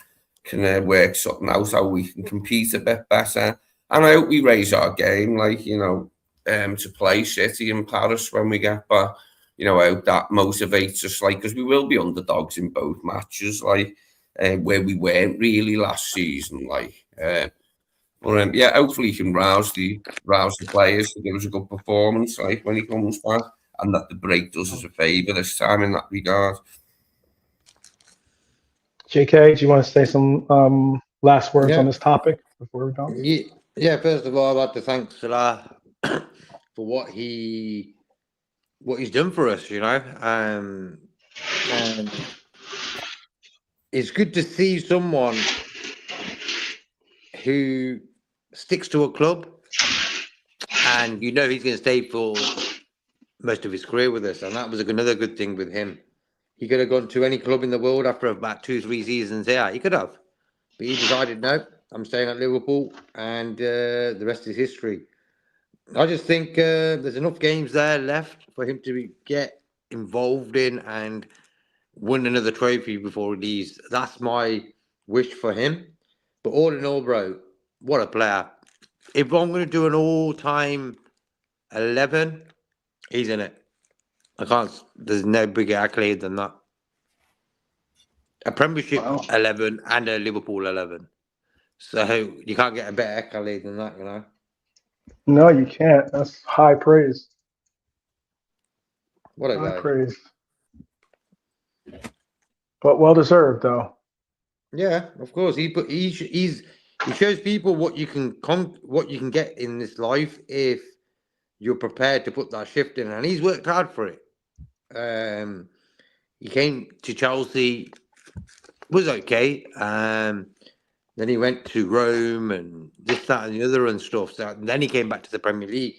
can work something out how we can compete a bit better. And I hope we raise our game, to play City in Paris when we get back. I hope that motivates us, because we will be underdogs in both matches, where we weren't really last season, But hopefully he can rouse the players to give us a good performance, when he comes back, and that the break does us a favour this time in that regard. JK, do you want to say some last words on this topic before we go? Yeah. First of all, I'd like to thank Salah for what he's done for us. And it's good to see someone who sticks to a club, and he's going to stay for most of his career with us, and that was another good thing with him. He could have gone to any club in the world after about 2-3 seasons there. He could have, but he decided, no, I'm staying at Liverpool, and the rest is history. I just think there's enough games there left for him to get involved in and win another trophy before he leaves. That's my wish for him. But all in all, bro, what a player. If I'm going to do an all-time 11, he's in it. There's no bigger accolade than that. A Premiership 11 and a Liverpool 11. So you can't get a better accolade than that, No, you can't. That's high praise. What a guy. Praise. But well deserved, though. Yeah, of course. He shows people what you can get in this life if you're prepared to put that shift in, and he's worked hard for it. He came to Chelsea, was okay. Then he went to Rome and this, that, and the other and stuff. So, and then he came back to the Premier League.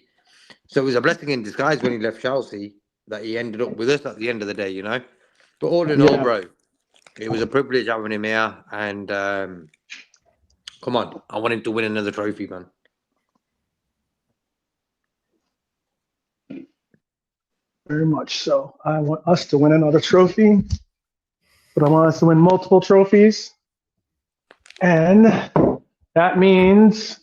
So it was a blessing in disguise when he left Chelsea that he ended up with us at the end of the day, But all in all, bro, it was a privilege having him here. And come on, I want him to win another trophy, man. Very much so. I want us to win another trophy. but I want us to win multiple trophies. And that means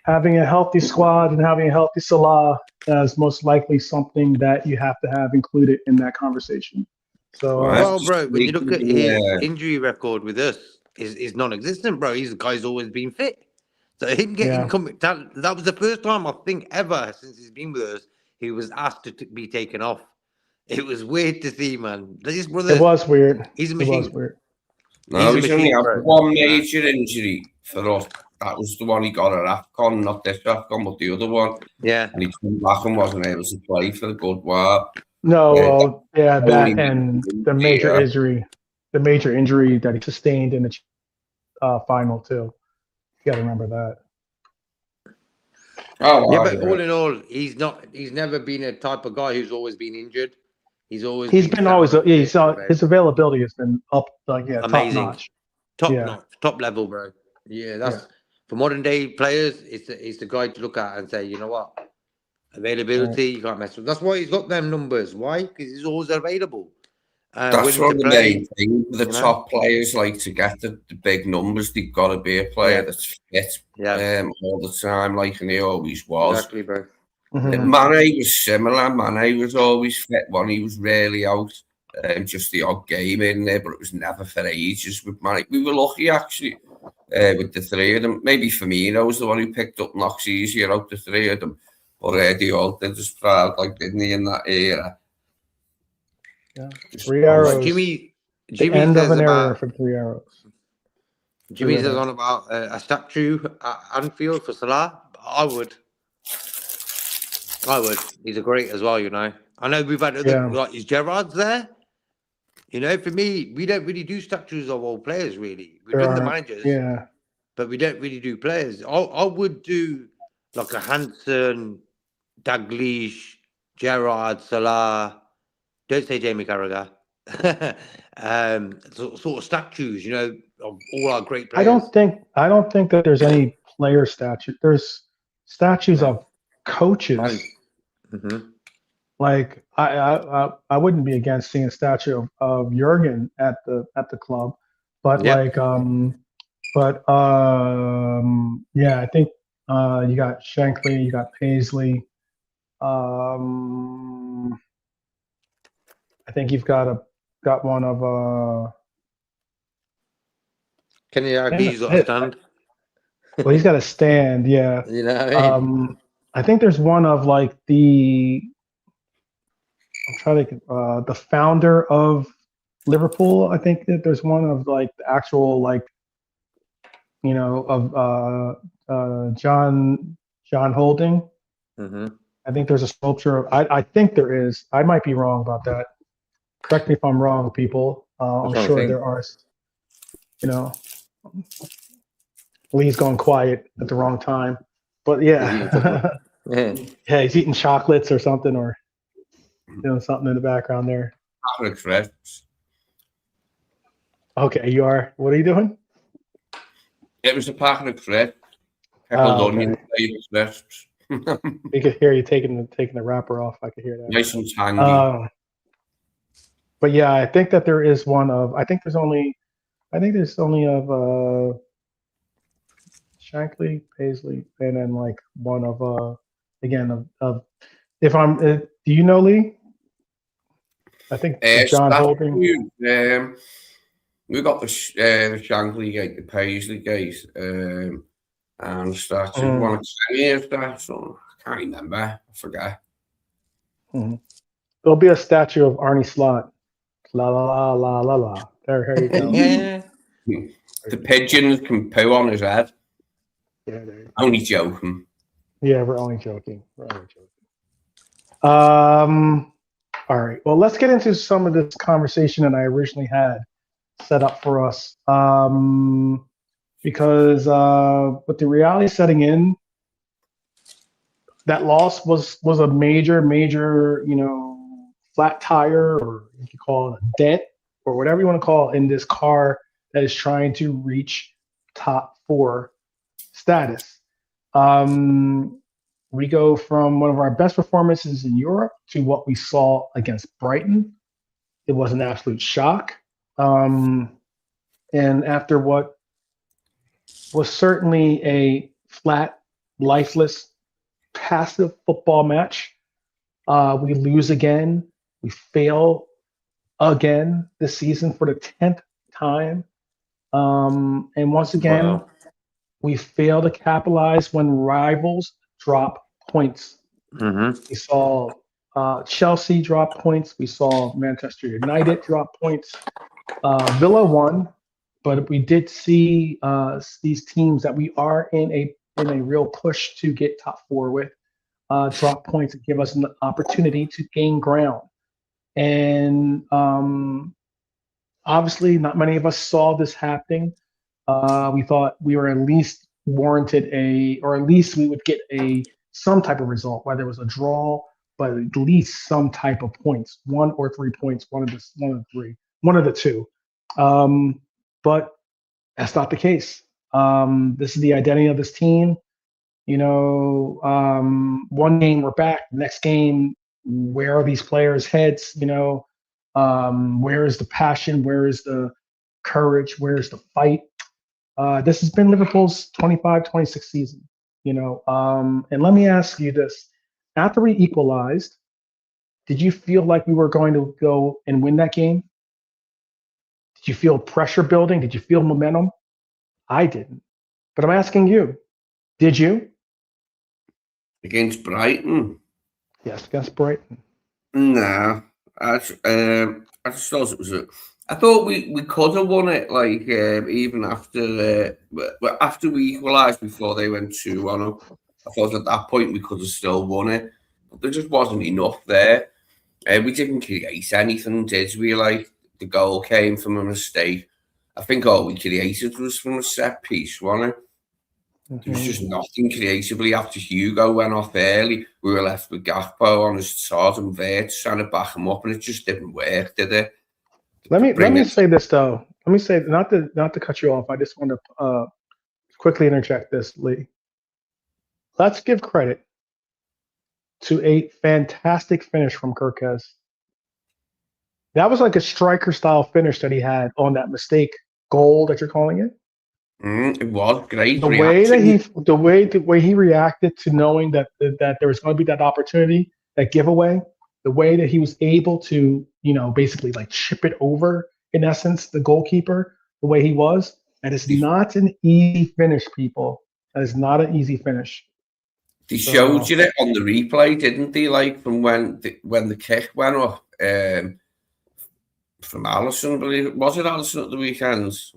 having a healthy squad and having a healthy Salah is most likely something that you have to have included in that conversation. So, well, bro, when you look at his injury record with us, is non-existent, bro. He's the guy's always been fit. So him getting that was the first time I think ever since he's been with us he was asked to be taken off. It was weird to see, man. This brother, it was weird. He's a machine. It was weird. No, he's only had one major injury for us. That was the one he got at AFCON, not this AFCON, but the other one. Yeah. And he came back and wasn't able to play for a good while. No, that and the major injury, that he sustained in the final too. You got to remember that. Oh, yeah, but all in all, he's never been a type of guy who's always been injured. He's been always his availability has been up amazing, top notch, top level, bro. Yeah, that's for modern day players. It's the guy to look at and say, you know what, availability you can't mess with. That's why he's got them numbers. Why? Because he's always available. That's one of the main things. The top players like to get the big numbers. They've got to be a player that's fit all the time, like and he always was. Exactly, bro. Mm-hmm. Mane was similar. Mane was always fit when he was rarely out. Just the odd game in there, but it was never for ages with Mane. We were lucky actually with the three of them. Maybe Firmino was the one who picked up knocks easier out the three of them. But they all did us proud, like didn't he, in that era? Yeah, 3 arrows. Jimmy the end of an era for 3 arrows. Jimmy says on about a statue at Anfield for Salah. I would. He's a great as well, you know. I know we've had other like is Gerrard's there? You know, for me, we don't really do statues of all players, really. We've done the managers, but we don't really do players. I would do like a Hansen, Dalglish, Gerrard, Salah. Don't say Jamie Carragher. Sort of statues, you know, of all our great players. I don't think that there's any player statue. There's statues of coaches. Mm-hmm. Like I wouldn't be against seeing a statue of Jurgen at the club, but I think you got Shankly, you got Paisley. I think you've got one of Kenny Argy's got a stand. Well, he's got a stand, yeah. You know what I mean? I think there's one of like I'm trying to the founder of Liverpool. I think that there's one of like the actual like, you know, of John Holding. Mm-hmm. I think there's a sculpture of. I think there is. I might be wrong about that. Correct me if I'm wrong, people. I'm sure there are. You know, Lee's gone quiet at the wrong time, but yeah, he's eating chocolates or something, or something in the background there. Okay, you are. What are you doing? It was a packet of crisps. Pickled onion crisps. You could hear you taking the wrapper off. I could hear that. Nice and tangy. But yeah, I think that there is one of. I think there's only of Shankly, Paisley, and then like one of again of if I'm. Do you know Lee? I think John Holding. We got the Shankly gate, the Paisley gate, and the statue. One of Tenure statue. I can't remember. I forget. Mm-hmm. There'll be a statue of Arnie Slot. La la la la la la. There you go. Yeah. The pigeons can poo on his head. Yeah, only joking. Yeah, we're only joking. All right. Well, let's get into some of this conversation that I originally had set up for us. Because with the reality setting in, that loss was a major, flat tire, or you could call it a dent, or whatever you want to call it, in this car that is trying to reach top 4 status. We go from one of our best performances in Europe to what we saw against Brighton. It was an absolute shock. And after what was certainly a flat, lifeless, passive football match, we lose again. We fail again this season for the 10th time. And once again, Wow. we fail to capitalize when rivals drop points. Mm-hmm. We saw Chelsea drop points. We saw Manchester United drop points. Villa won, but we did see these teams that we are in a real push to get top four with drop points and give us an opportunity to gain ground. And obviously, not many of us saw this happening. We thought we were at least warranted or at least we would get some type of result, whether it was a draw, but at least some type of points, 1 or 3 points, one of the three, one of the two. But that's not the case. This is the identity of this team. One game we're back, next game, where are these players' heads? Where is the passion? Where is the courage? Where is the fight? This has been Liverpool's 25-26 season, and let me ask you this. After we equalized, did you feel like we were going to go and win that game? Did you feel pressure building? Did you feel momentum? I didn't. But I'm asking you, did you? Against Brighton? Yes, against Brighton. No. I just thought it was I thought we could have won it, even after we equalised before they went 2-1 up. I thought at that point we could have still won it, but there just wasn't enough there. We didn't create anything, did we? The goal came from a mistake. I think all we created was from a set piece, wasn't it? There was just nothing creatively. After Hugo went off early, we were left with Gakpo on his side and Verts trying to back him up, and it just didn't work, did it? Let me say this though. Let me say not to cut you off. I just want to quickly interject this, Lee. Let's give credit to a fantastic finish from Kirkez. That was like a striker style finish that he had on that mistake goal that you're calling it. It was great. The way he reacted to knowing that there was going to be that opportunity, that giveaway, the way that he was able to, basically chip it over, in essence, the goalkeeper, the way he was. That is not an easy finish, people. That is not an easy finish. They showed you it on the replay, didn't they? From when the kick went up from Allison, was it Allison at the weekends?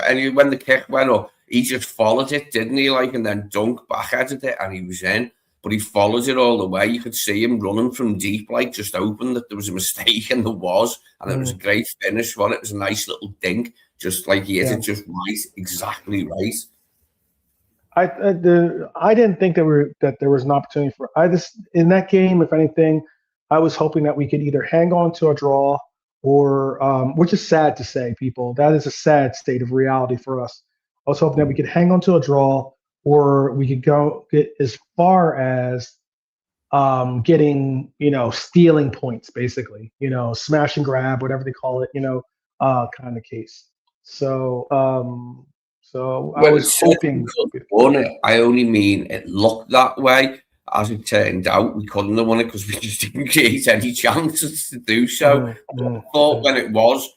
Anyway, when the kick went up, he just followed it, didn't he? And then dunked back at it, and he was in. But he followed it all the way. You could see him running from deep, just open that there was a mistake, and there was. And it was a great finish, it was a nice little dink, just he hit it just right, exactly right. I didn't think that there was an opportunity for in that game. If anything, I was hoping that we could either hang on to a draw or, which is sad to say, people. That is a sad state of reality for us. I was hoping that we could hang on to a draw, or we could get as far as getting, stealing points, basically, smash and grab, whatever they call it, kind of case. So I was hoping. Won it. I only mean it looked that way. As it turned out, we couldn't have won it because we just didn't create any chances to do so. I thought when it was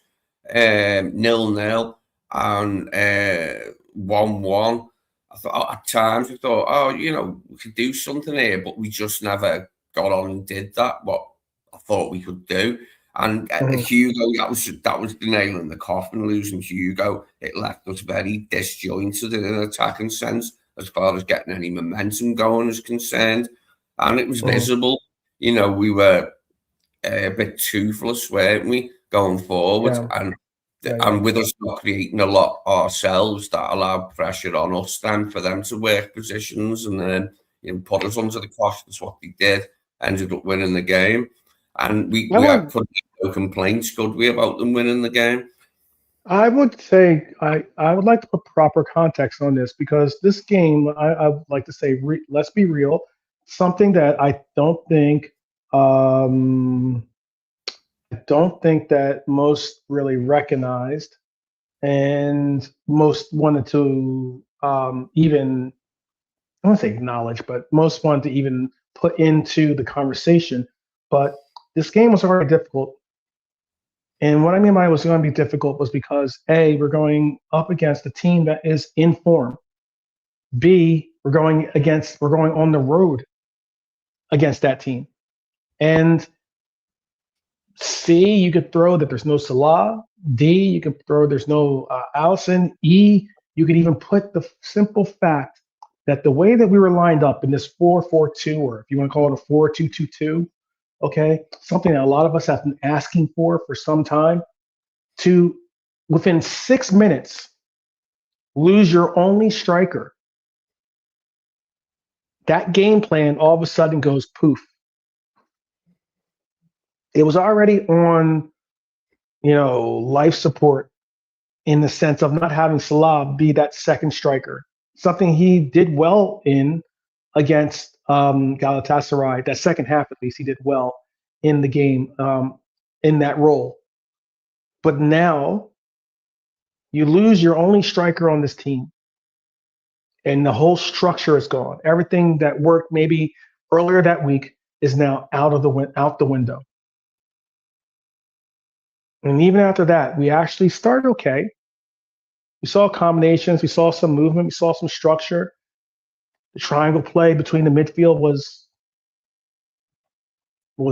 0-0 and 1-1, I thought at times we thought, we could do something here, but we just never got on and did what I thought we could do. And Hugo, that was the nail in the coffin. Losing Hugo, it left us very disjointed in an attacking sense as far as getting any momentum going is concerned. And it was visible. We were a bit toothless, weren't we, going forward? Yeah. And with us not creating a lot ourselves, that allowed pressure on us then for them to work positions and then put us under the cosh. That's what they did. Ended up winning the game. And we had no complaints, could we, about them winning the game? I would say I would like to put proper context on this, because this game, I would like to say, let's be real, something that I don't think I don't think that most really recognized and most wanted to even, I don't say acknowledge, but most wanted to even put into the conversation. But this game was already difficult. And what I mean by it was going to be difficult was because A, we're going up against a team that is in form. B, we're going on the road against that team. And C, you could throw that there's no Salah. D, you could throw there's no Allison. E, you could even put the simple fact that the way that we were lined up in this 4-4-2, or if you want to call it a 4-2-2-2, okay, something that a lot of us have been asking for some time, to within 6 minutes lose your only striker. That game plan all of a sudden goes poof. It was already on, life support in the sense of not having Salah be that second striker. Something he did well in against Galatasaray. That second half, at least, he did well in the game in that role. But now you lose your only striker on this team, and the whole structure is gone. Everything that worked maybe earlier that week is now out the window. And even after that, we actually started okay. We saw combinations. We saw some movement. We saw some structure. The triangle play between the midfield was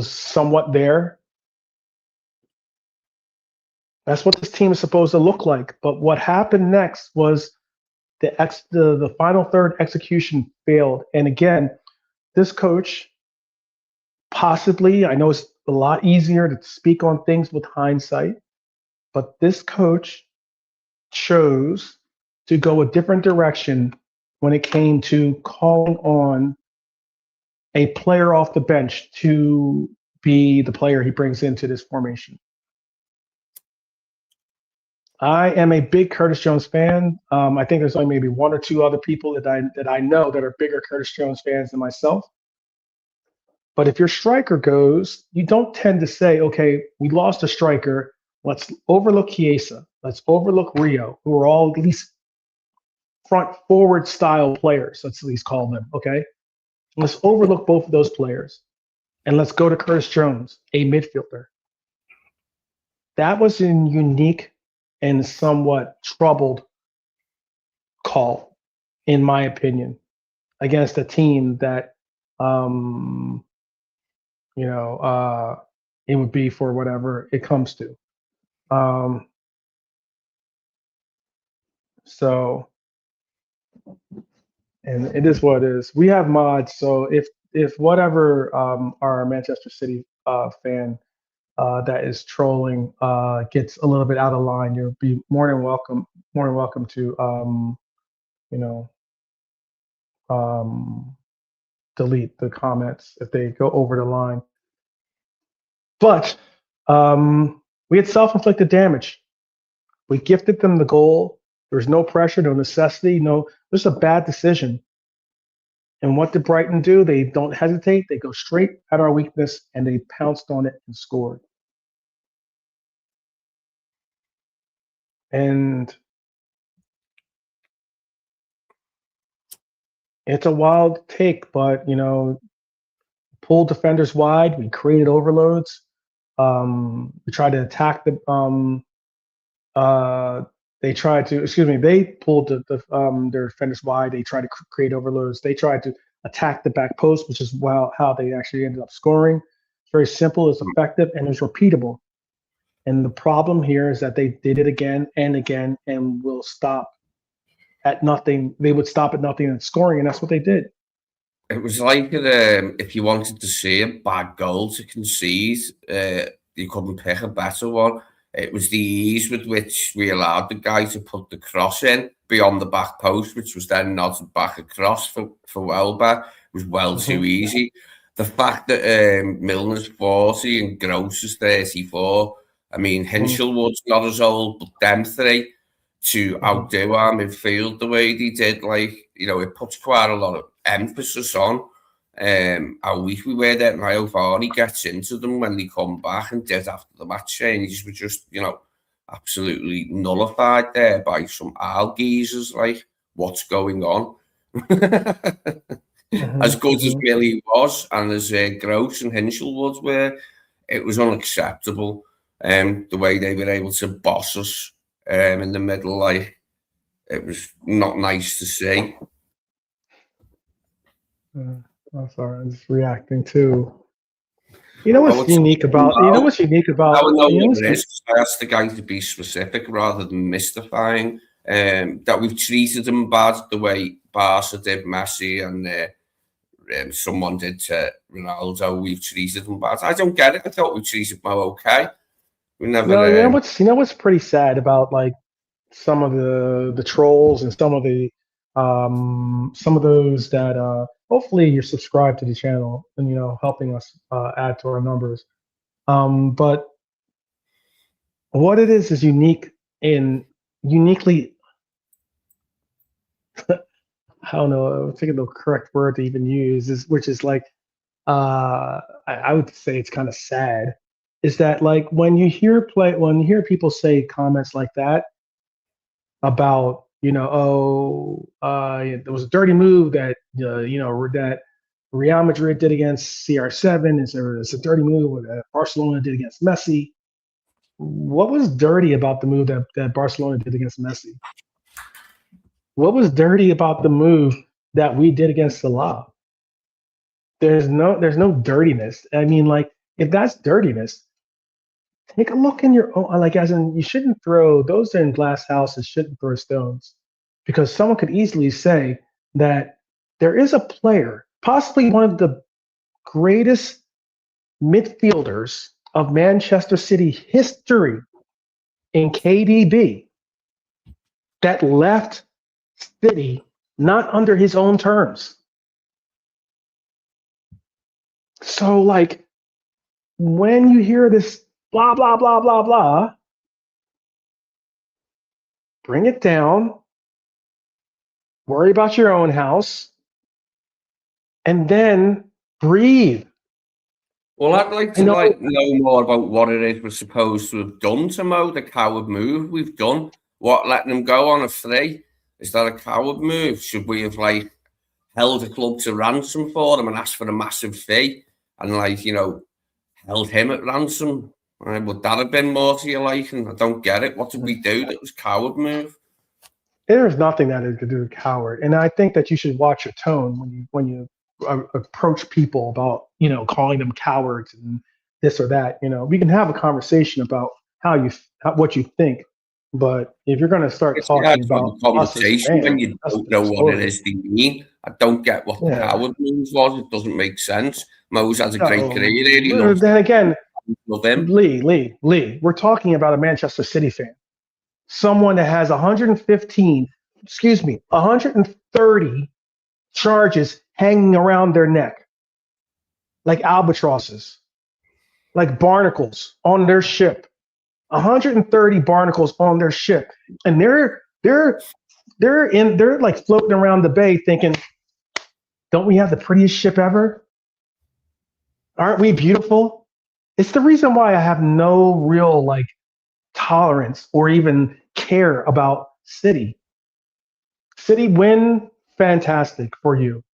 somewhat there. That's what this team is supposed to look like. But what happened next was the final third execution failed. And again, this coach possibly, I know it's a lot easier to speak on things with hindsight, but this coach chose to go a different direction when it came to calling on a player off the bench to be the player he brings into this formation. I am a big Curtis Jones fan. I think there's only maybe one or two other people that I know that are bigger Curtis Jones fans than myself. But if your striker goes, you don't tend to say, okay, we lost a striker. Let's overlook Chiesa. Let's overlook Rio, who are all at least front forward style players. Let's at least call them, okay? Let's overlook both of those players. And let's go to Curtis Jones, a midfielder. That was a unique and somewhat troubled call, in my opinion, against a team that it would be for whatever it comes to. So, and it is what it is. We have mods, so if whatever our Manchester City fan that is trolling gets a little bit out of line, you'll be more than welcome to delete the comments if they go over the line. But we had self-inflicted damage. We gifted them the goal. There was no pressure, no necessity, this is a bad decision. And what did Brighton do? They don't hesitate. They go straight at our weakness, and they pounced on it and scored. And it's a wild take, but, pulled defenders wide. We created overloads. We tried to attack they pulled their defenders wide. They tried to create overloads. They tried to attack the back post, which is how they actually ended up scoring. It's very simple, it's effective, and it's repeatable. And the problem here is that they did it again and again and will stop at nothing. They would stop at nothing and scoring, and that's what they did. It was like if you wanted to see a bad goal to concede, you couldn't pick a better one. It was the ease with which we allowed the guy to put the cross in beyond the back post, which was then nodded back across for Welbeck. It was too easy. The fact that Milner's 40 and Gross is 34, I mean, Hinchelwood's not as old, but them three to outdo our midfield the way they did, it puts quite a lot of emphasis on. how weak we were there, and how far he gets into them when they come back, and did after the match changes were just, absolutely nullified there by some geezers. Like, what's going on? As good as Billy was, and as Gross and Hinshelwood were, it was unacceptable. The way they were able to boss us in the middle, like, it was not nice to see. I'm sorry, I'm just reacting to. You know what's unique about? You know what's unique about? I don't know what it is. I asked the guy to be specific rather than mystifying. That we've treated him bad the way Barca did Messi, and someone did to Ronaldo. We've treated him bad. I don't get it. I thought we treated him okay. We never. No, you know what's pretty sad about, like, some of the trolls and some of those that hopefully you're subscribed to the channel and helping us add to our numbers. But what it is uniquely. I don't know. I'm thinking the correct word to even use which is like, I would say it's kind of sad. Is that, like, when you hear people say comments like that about, there was a dirty move that that Real Madrid did against CR7. It's a dirty move that Barcelona did against Messi. What was dirty about the move that Barcelona did against Messi? What was dirty about the move that we did against Salah? There's no dirtiness. I mean, like, if that's dirtiness, take a look in your own, like, as in, you shouldn't throw those in glass houses, shouldn't throw stones, because someone could easily say that there is a player, possibly one of the greatest midfielders of Manchester City history, in KDB, that left City not under his own terms. So, like, when you hear this blah, blah, blah, blah, blah, bring it down, worry about your own house, and then breathe. Well, I'd like to know more about what it is we're supposed to have done to Mo, the coward move we've done. What, letting him go on a free? Is that a coward move? Should we have, like, held a club to ransom for him and asked for a massive fee and, like, held him at ransom? Would that have been more to your liking? I don't get it. What did we do that was coward move? There's nothing that is to do with coward, and I think that you should watch your tone when you approach people about calling them cowards and this or that. We can have a conversation about what you think, but if you're going to start talking about conversation when you don't know what it is they mean, I don't get what the coward move was. It doesn't make sense. Mo's has a great career. Then again, Lee, we're talking about a Manchester City fan, someone that has 130 charges hanging around their neck, like albatrosses, like barnacles on their ship. 130 barnacles on their ship, and they're like floating around the bay, thinking, "Don't we have the prettiest ship ever? Aren't we beautiful?" It's the reason why I have no real, like, tolerance or even care about City. City win, fantastic for you,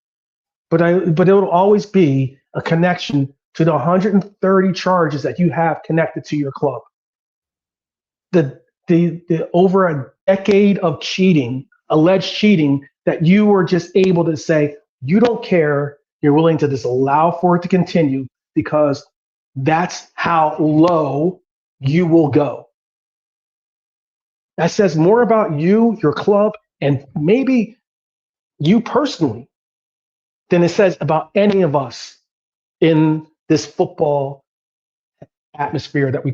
but it'll always be a connection to the 130 charges that you have connected to your club. The over a decade of cheating, alleged cheating, that you were just able to say you don't care, you're willing to just allow for it to continue because that's how low you will go. That says more about you, your club, and maybe you personally than it says about any of us in this football atmosphere that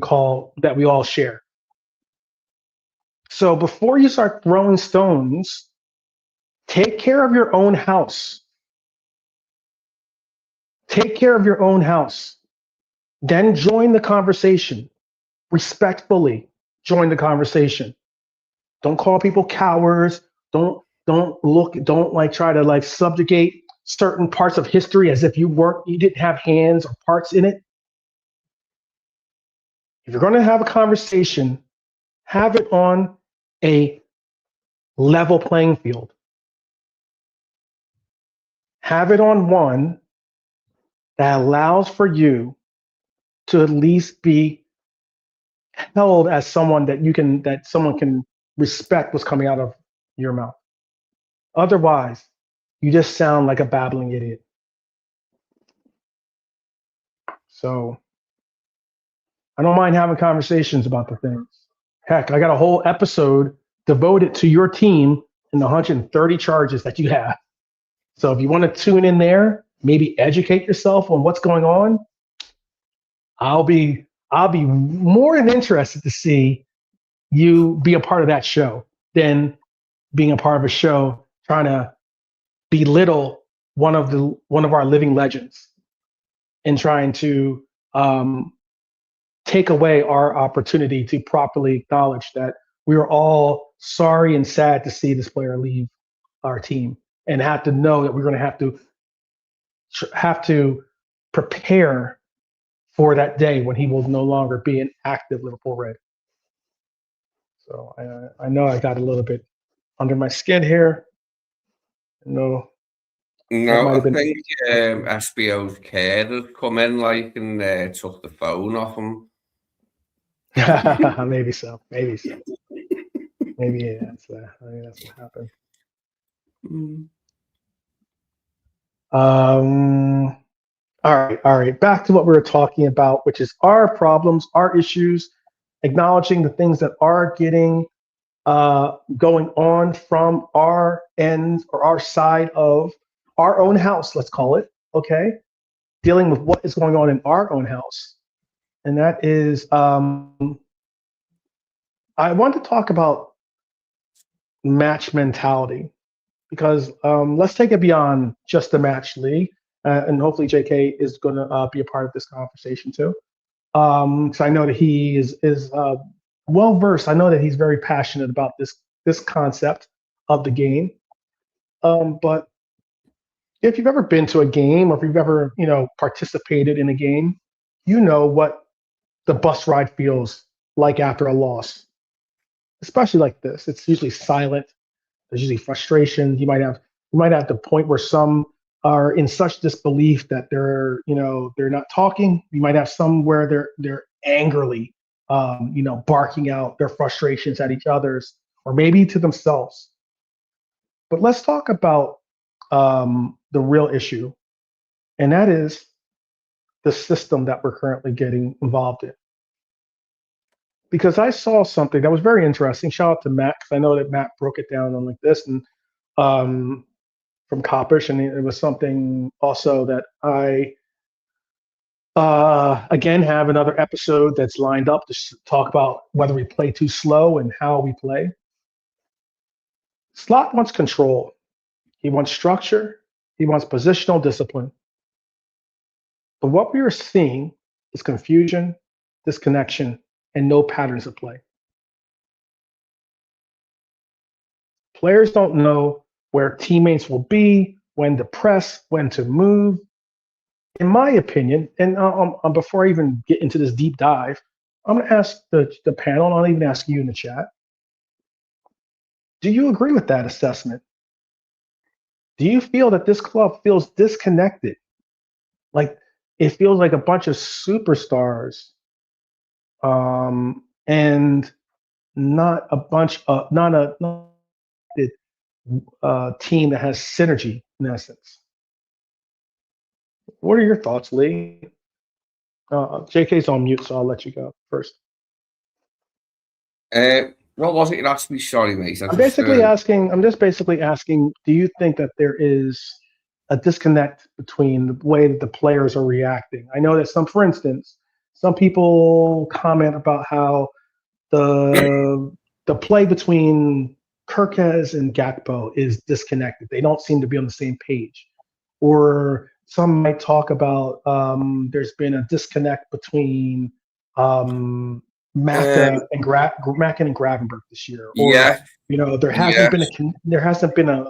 we all share. So before you start throwing stones, take care of your own house. Take care of your own house. Then join the conversation. Respectfully join the conversation. Don't call people cowards. Don't try to, like, subjugate certain parts of history as if you didn't have hands or parts in it. If you're going to have a conversation, have it on a level playing field. Have it on one that allows for you to at least be held as someone that someone can respect what's coming out of your mouth. Otherwise, you just sound like a babbling idiot. So I don't mind having conversations about the things. Heck, I got a whole episode devoted to your team and the 130 charges that you have. So if you want to tune in there, maybe educate yourself on what's going on, I'll be more than interested to see you be a part of that show than being a part of a show trying to belittle one of our living legends and trying to take away our opportunity to properly acknowledge that we are all sorry and sad to see this player leave our team, and have to know that we're going to have to prepare for that day when he will no longer be an active Liverpool Red. So I know I got a little bit under my skin here. No, I think SBO's care had come in and took the phone off him. Maybe so. Maybe that's what happened. All right. Back to what we were talking about, which is our problems, our issues, acknowledging the things that are getting going on from our end or our side of our own house, let's call it, okay? Dealing with what is going on in our own house. And that is, I want to talk about match mentality, because let's take it beyond just the match league. And hopefully JK is going to be a part of this conversation too. Because I know that he is well versed. I know that he's very passionate about this concept of the game. But if you've ever been to a game, or if you've ever participated in a game, you know what the bus ride feels like after a loss, especially like this. It's usually silent. There's usually frustration. You might have the point where some are in such disbelief that they're not talking. You might have some where they're angrily barking out their frustrations at each other's, or maybe to themselves. But let's talk about the real issue, and that is the system that we're currently getting involved in. Because I saw something that was very interesting. Shout out to Matt, because I know that Matt broke it down on like this, and from Coppish, and it was something also that I again have another episode that's lined up to talk about whether we play too slow and how we play. Slot wants control. He wants structure. He wants positional discipline. But what we are seeing is confusion, disconnection, and no patterns of play. Players don't know where teammates will be, when to press, when to move. In my opinion, and before I even get into this deep dive, I'm going to ask the panel, and I'll even ask you in the chat. Do you agree with that assessment? Do you feel that this club feels disconnected? Like it feels like a bunch of superstars, and not a team that has synergy in essence. What are your thoughts, Lee? JK's on mute, so I'll let you go first. What was it you asked me? Sorry, mate. I'm just basically asking, do you think that there is a disconnect between the way that the players are reacting? I know that for instance, some people comment about how the play between Kirkez and Gakpo is disconnected. They don't seem to be on the same page. Or some might talk about there's been a disconnect between Mackin and Gravenberch this year. Or, yeah. there hasn't been a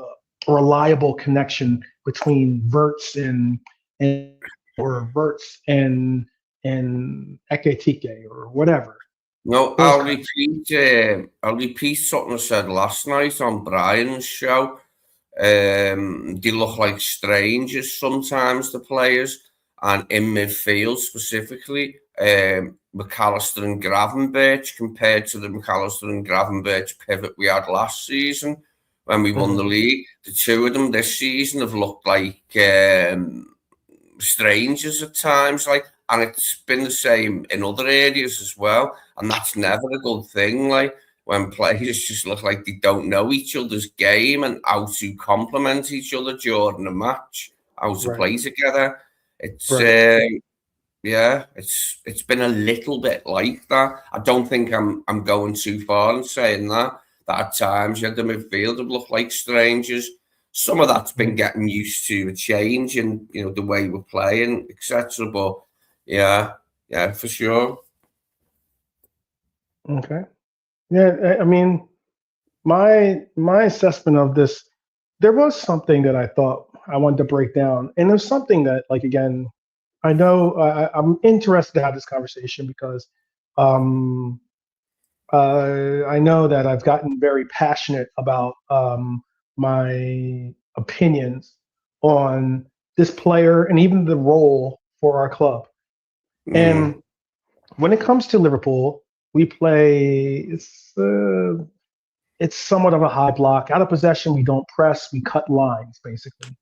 reliable connection between Verts and or Verts and Eketike or whatever. No, Those I'll guys. repeat. I'll repeat something I said last night on Brian's show. They look like strangers sometimes, the players, and in midfield specifically, McAllister and Gravenberch compared to the McAllister and Gravenberch pivot we had last season when we won the league. The two of them this season have looked like strangers at times, and it's been the same in other areas as well, and that's never a good thing. Like when players just look like they don't know each other's game and how to complement each other during a match, how to play together. It's yeah, it's been a little bit like that. I don't think I'm going too far in saying that at times the midfield have looked like strangers. Some of that's been getting used to a change in the way we're playing, etc. But yeah, for sure. Okay. Yeah, I mean, my assessment of this, there was something that I thought I wanted to break down, and there's something that, like, again, I know I'm interested to have this conversation because um, I know that I've gotten very passionate about my opinions on this player and even the role for our club. And when it comes to Liverpool, we play. It's somewhat of a high block. Out of possession, we don't press. We cut lines, basically.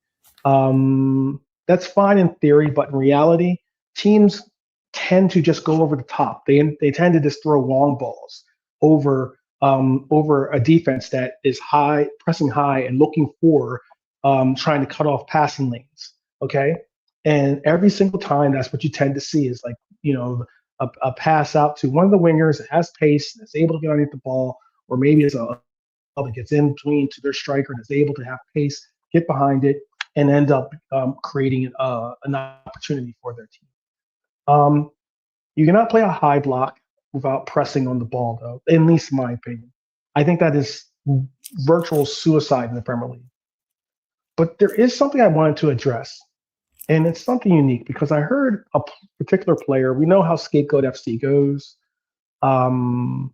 That's fine in theory, but in reality, teams tend to just go over the top. They tend to just throw long balls over a defense that is high, pressing high, and looking for trying to cut off passing lanes. Okay, and every single time, that's what you tend to see is, like, a pass out to one of the wingers that has pace, that's able to get underneath the ball, or maybe it's a that gets in between to their striker and is able to have pace, get behind it, and end up creating an opportunity for their team. You cannot play a high block without pressing on the ball, though, at least in my opinion. I think that is virtual suicide in the Premier League. But there is something I wanted to address, and it's something unique because I heard a particular player. We know how Scapegoat FC goes. One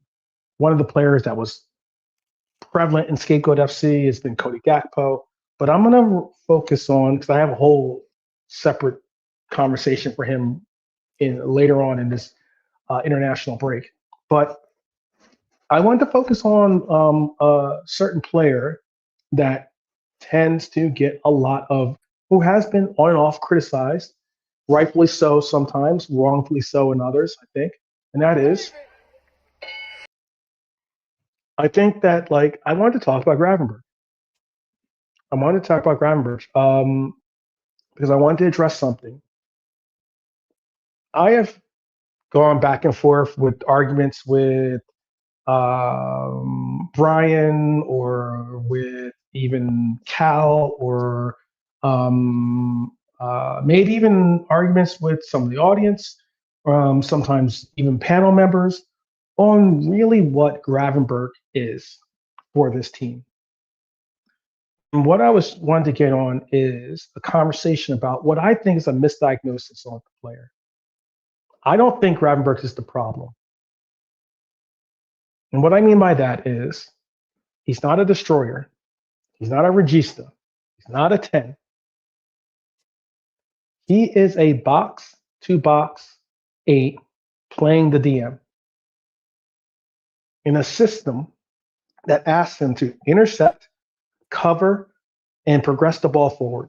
of the players that was prevalent in Scapegoat FC has been Cody Gakpo, but I'm going to focus on, because I have a whole separate conversation for him later on in this international break. But I want to focus on a certain player that tends to get a lot of, who has been on and off criticized, rightfully so sometimes, wrongfully so in others, I think, and that is, I think that, like, I wanted to talk about Gravenberch. Because I wanted to address something. I have gone back and forth with arguments with Brian, or with even Cal, or maybe even arguments with some of the audience, sometimes even panel members, on really what Gravenberch is for this team. And what I wanted to get on is a conversation about what I think is a misdiagnosis on the player. I don't think Gravenberch is the problem. And what I mean by that is, he's not a destroyer. He's not a regista. He's not a 10. He is a box-to-box 8 playing the DM in a system that asks him to intercept, cover, and progress the ball forward.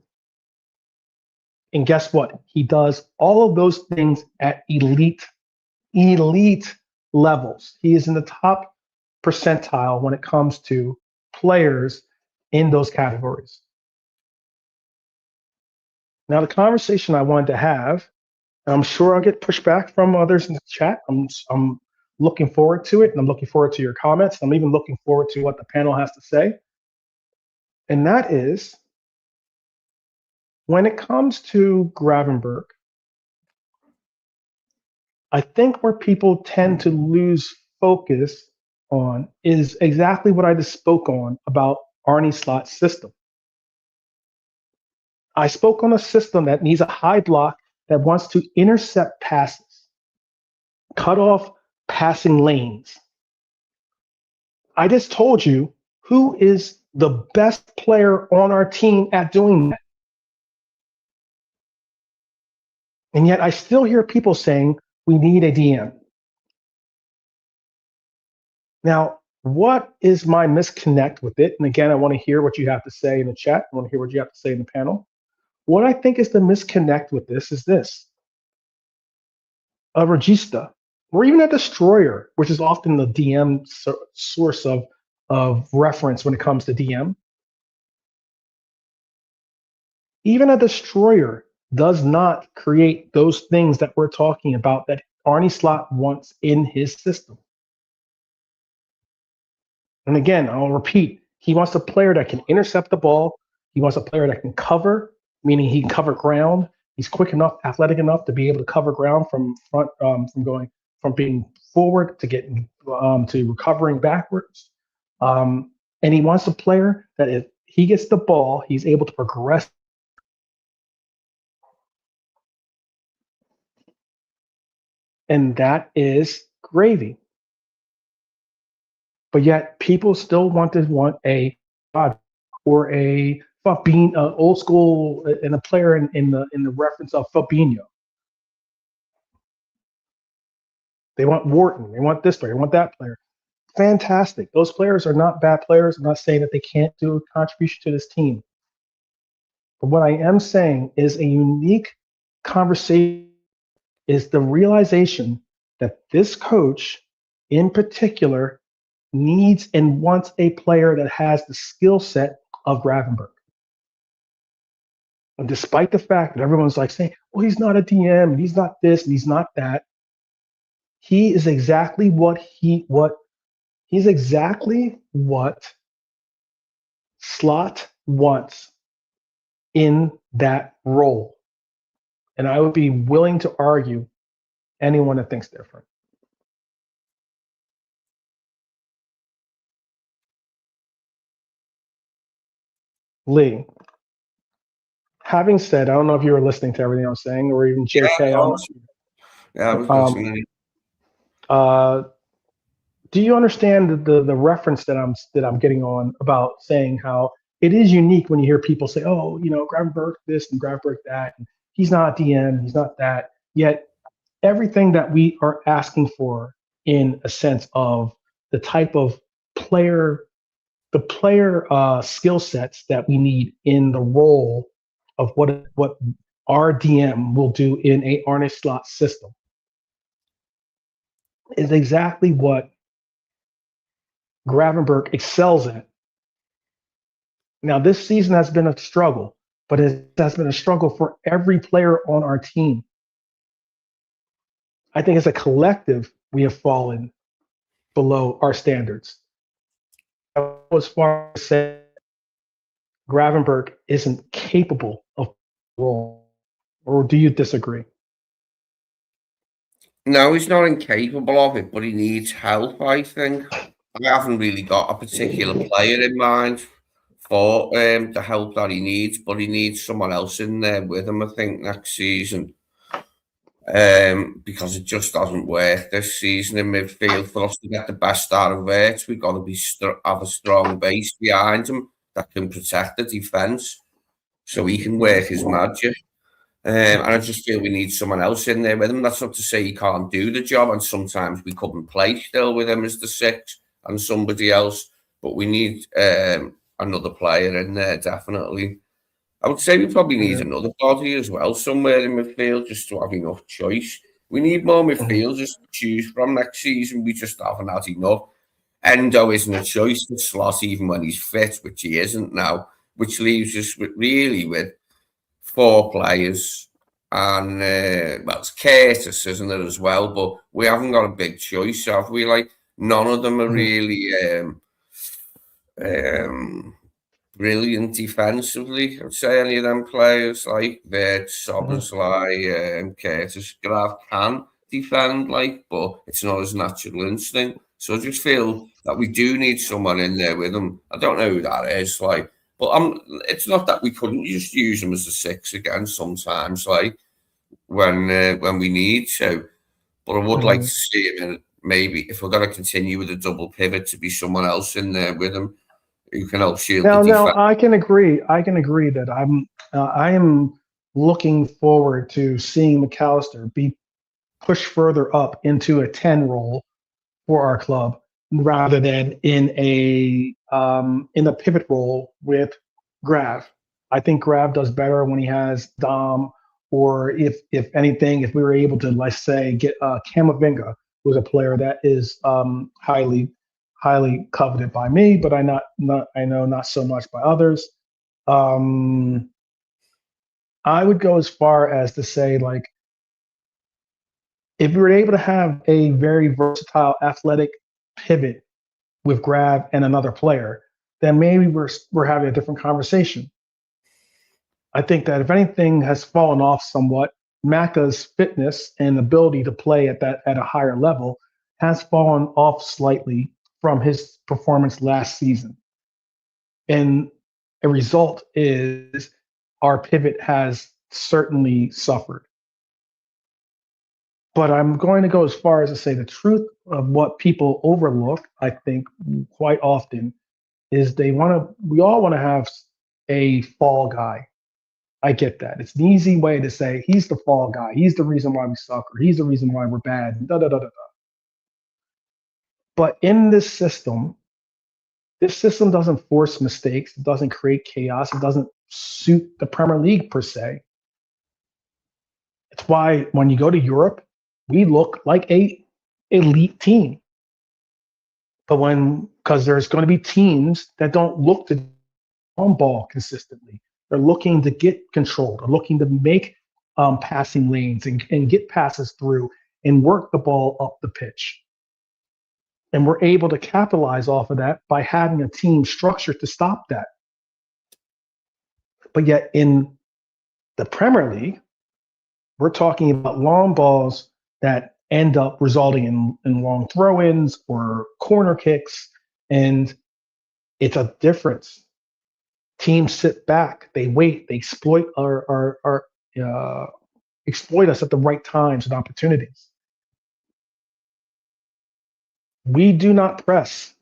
And guess what? He does all of those things at elite levels. He is in the top percentile when it comes to players in those categories. Now, the conversation I wanted to have, and I'm sure I'll get pushback from others in the chat. I'm looking forward to it, and I'm looking forward to your comments. I'm even looking forward to what the panel has to say. And that is, when it comes to Gravenberch, I think where people tend to lose focus on is exactly what I just spoke on about Arne Slot's system. I spoke on a system that needs a high block that wants to intercept passes, cut off passing lanes. I just told you who is the best player on our team at doing that. And yet I still hear people saying we need a DM. Now, what is my misconnect with it? And again, I want to hear what you have to say in the chat. I want to hear what you have to say in the panel. What I think is the misconnect with this is this. A regista, or even a destroyer, which is often the DM source of reference when it comes to DM. Even a destroyer does not create those things that we're talking about that Arne Slot wants in his system. And again, I'll repeat, he wants a player that can intercept the ball. He wants a player that can cover, meaning he can cover ground. He's quick enough, athletic enough to be able to cover ground from front, from being forward to getting to recovering backwards. And he wants a player that if he gets the ball, he's able to progress. And that is gravy. But yet people still want a or a Fabinho, old school, and a player in the reference of Fabinho. They want Wharton. They want this player. They want that player. Fantastic. Those players are not bad players. I'm not saying that they can't do a contribution to this team. But what I am saying is a unique conversation is the realization that this coach in particular needs and wants a player that has the skill set of Gravenberch. And despite the fact that everyone's like saying, well, he's not a DM and he's not this and he's not that, he is exactly he's exactly what Slot wants in that role. And I would be willing to argue anyone that thinks different. Lee, having said, I don't know if you were listening to everything I was saying, or even JK. Yeah, I was listening. Do you understand the reference that I'm getting on about saying how it is unique when you hear people say, oh, Gravenberch this and Gravenberch that, and he's not a DM, he's not that. Yet everything that we are asking for in a sense of the type of player, the player skill sets that we need in the role of what our DM will do in a Arne Slot system is exactly what Gravenberch excels at. Now, this season has been a struggle, but it has been a struggle for every player on our team. I think as a collective, we have fallen below our standards. As far as saying Gravenberch isn't capable of role, or do you disagree? No, he's not incapable of it, but he needs help, I think. I haven't really got a particular player in mind for the help that he needs, but he needs someone else in there with him, I think, next season. Because it just doesn't work this season in midfield. For us to get the best out of it, we've got to have a strong base behind him that can protect the defence so he can work his magic. And I just feel we need someone else in there with him. That's not to say he can't do the job, and sometimes we couldn't play still with him as the 6 and somebody else, but we need another player in there, definitely. I would say we probably need another body as well, somewhere in midfield, just to have enough choice. We need more midfielders to choose from next season. We just haven't had enough. Endo isn't a choice to Slot even when he's fit, which he isn't now, which leaves us with 4 players. And, well, it's Curtis, isn't it, as well? But we haven't got a big choice, have we? Like, none of them are really brilliant defensively. I'd say any of them players like Vert, Soboslai, Curtis, Graf can defend, but it's not his natural instinct. So I just feel that we do need someone in there with him. I don't know who that is, but But it's not that we couldn't just use him as a 6 again sometimes, like when we need to. But I would like to see him in, maybe if we're going to continue with a double pivot, to be someone else in there with him who can help shield the defense. Now, I can agree that I am looking forward to seeing McAllister be pushed further up into a 10 role for our club rather than in a pivot role with Grav. I think Grav does better when he has Dom, or if anything, if we were able to, let's say, get Camavinga, who's a player that is highly coveted by me, but I know not so much by others. I would go as far as to say, like, if we were able to have a very versatile, athletic pivot with Grav and another player, then maybe we're having a different conversation. I think that if anything has fallen off somewhat, Maka's fitness and ability to play at a higher level has fallen off slightly from his performance last season. And a result is our pivot has certainly suffered. But I'm going to go as far as to say the truth of what people overlook, I think, quite often, is we all want to have a fall guy. I get that. It's an easy way to say he's the fall guy. He's the reason why we suck, or he's the reason why we're bad. But in this system doesn't force mistakes. It doesn't create chaos. It doesn't suit the Premier League per se. It's why when you go to Europe, we look like a elite team. But because there's going to be teams that don't look to on ball consistently. They're looking to get control. They're looking to make passing lanes and get passes through and work the ball up the pitch. And we're able to capitalize off of that by having a team structured to stop that. But yet in the Premier League, we're talking about long balls that end up resulting in long throw-ins or corner kicks, and it's a difference. Teams sit back, they wait, they exploit exploit us at the right times and opportunities. We do not press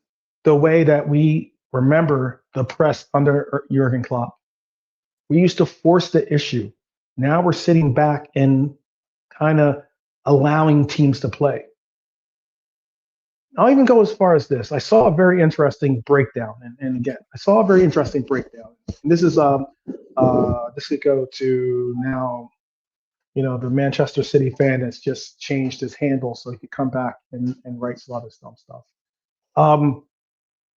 the way that we remember the press under Jurgen Klopp. We used to force the issue. Now we're sitting back and kind of allowing teams to play. I'll even go as far as this. I saw a very interesting breakdown, and again, I saw a very interesting breakdown. And this is this could go to now, the Manchester City fan that's just changed his handle so he could come back and write some other dumb stuff.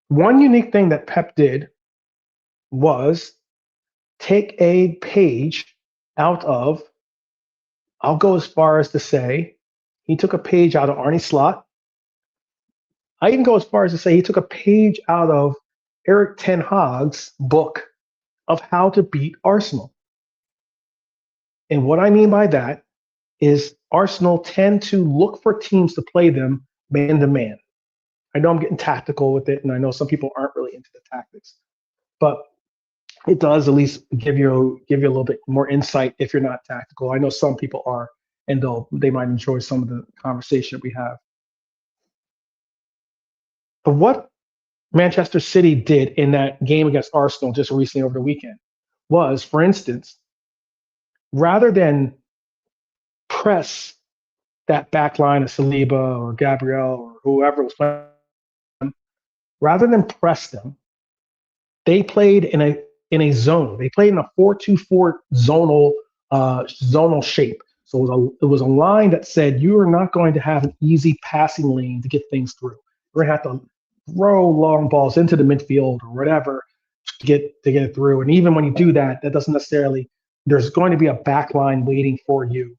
One unique thing that Pep did was take a page out of, I'll go as far as to say, he took a page out of Arne Slot. I even go as far as to say he took a page out of Erik ten Hag's book of how to beat Arsenal. And what I mean by that is Arsenal tend to look for teams to play them man to man. I know I'm getting tactical with it, and I know some people aren't really into the tactics, but it does at least give you a little bit more insight if you're not tactical. I know some people are, and they might enjoy some of the conversation we have. But what Manchester City did in that game against Arsenal just recently over the weekend was, for instance, rather than press that back line of Saliba or Gabriel or whoever was playing, rather than press them, they played in a zone. They played in a 4-2-4 zonal shape. So it was a line that said you are not going to have an easy passing lane to get things through. You're going to have to throw long balls into the midfield or whatever to get it through. And even when you do that, that doesn't necessarily, there's going to be a back line waiting for you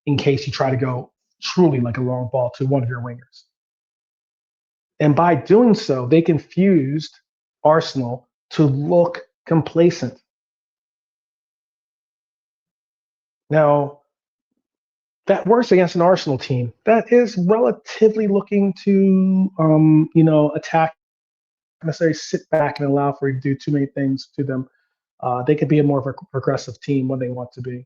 in case you try to go truly like a long ball to one of your wingers. And by doing so, they confused Arsenal to look complacent. Now, that works against an Arsenal team that is relatively looking to, attack, not necessarily sit back and allow for you to do too many things to them they could be a more of a progressive team when they want to be.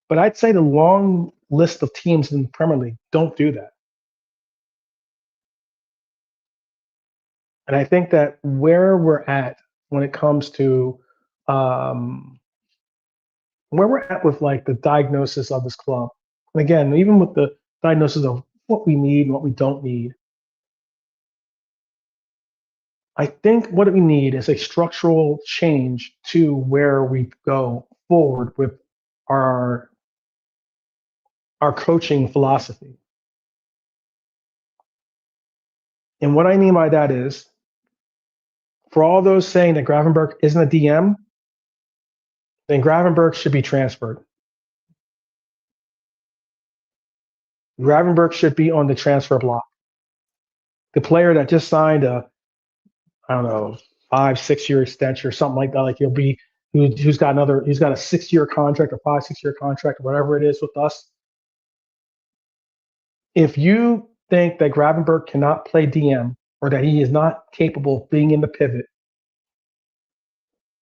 But I'd say the long list of teams in the Premier League don't do that. And I think that where we're at when it comes to where we're at with like the diagnosis of this club, and again, even with the diagnosis of what we need and what we don't need, I think what we need is a structural change to where we go forward with our coaching philosophy. And what I mean by that is, for all those saying that Gravenberch isn't a DM, then Gravenberch should be transferred. Gravenberch should be on the transfer block. The player that just signed a, I don't know, 5-6 year extension or something like that, like who's got a 6-year contract or 5-6 year contract or whatever it is with us. If you think that Gravenberch cannot play DM or that he is not capable of being in the pivot,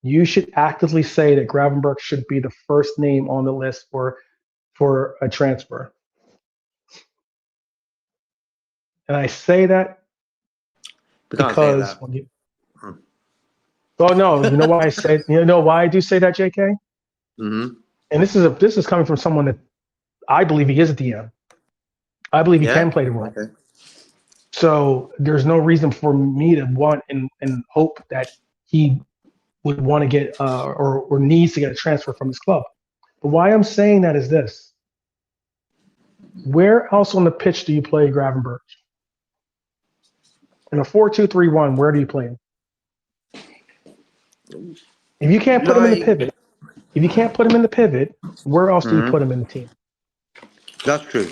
you should actively say that Gravenberch should be the first name on the list for a transfer. And I say that because when you, oh no, you know why I do say that, JK? Mm-hmm. And this is coming from someone that I believe he is a DM. I believe he can play the role. Okay. So there's no reason for me to want and hope that he would want to get or needs to get a transfer from his club. But why I'm saying that is this. Where else on the pitch do you play Gravenberch? In a 4-2-3-1, where do you play him? If you can't put him in the pivot, where else do you put him in the team? That's true.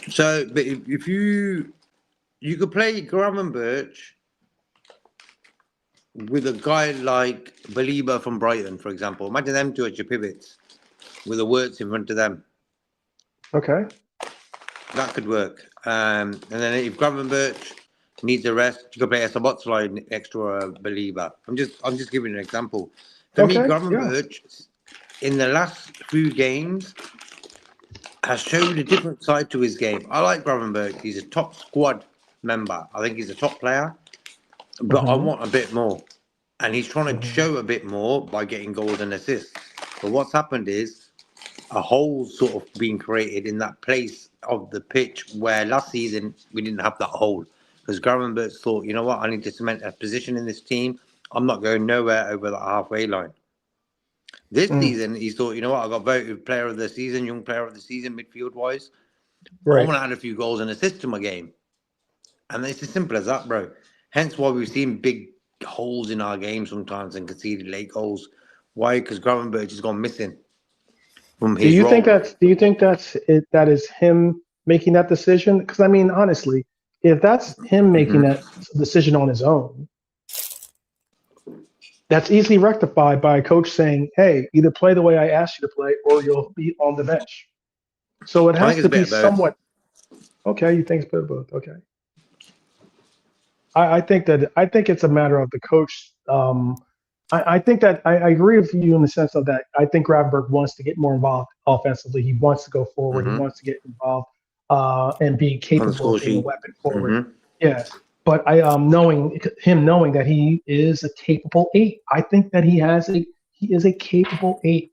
So, but if you could play Gravenberch with a guy like Belieber from Brighton, for example. Imagine them two at your pivots with the words in front of them. Okay. That could work. And then if Gravenberch needs a rest, you could play a Sabotslai next to a Belieber. I'm just giving an example. For me, Gravenberch in the last few games has shown a different side to his game. I like Gravenberch. He's a top squad member. I think he's a top player. But I want a bit more. And he's trying to show a bit more by getting goals and assists. But what's happened is a hole sort of being created in that place of the pitch where last season we didn't have that hole. Because Gravenberch thought, you know what, I need to cement a position in this team. I'm not going nowhere over the halfway line. This season, he thought, you know what, I got voted player of the season, young player of the season, midfield-wise. Right. I want to add a few goals and assists to my game. And it's as simple as that, bro. Hence why we've seen big holes in our game sometimes and conceded late goals. Why? Because Gravenberch has gone missing from his role. Do you think that's it? That is him making that decision? Because I mean, honestly, if that's him making that decision on his own, that's easily rectified by a coach saying, "Hey, either play the way I asked you to play, or you'll be on the bench." So it has to be somewhat. Okay, you think it's a bit of both? Okay. I think it's a matter of the coach. I think that I agree with you in the sense of that. I think Gravenberch wants to get more involved offensively. He wants to go forward. He wants to get involved and be capable of being a weapon forward. Yeah, but knowing that he is a capable 8. I think that he is a capable 8.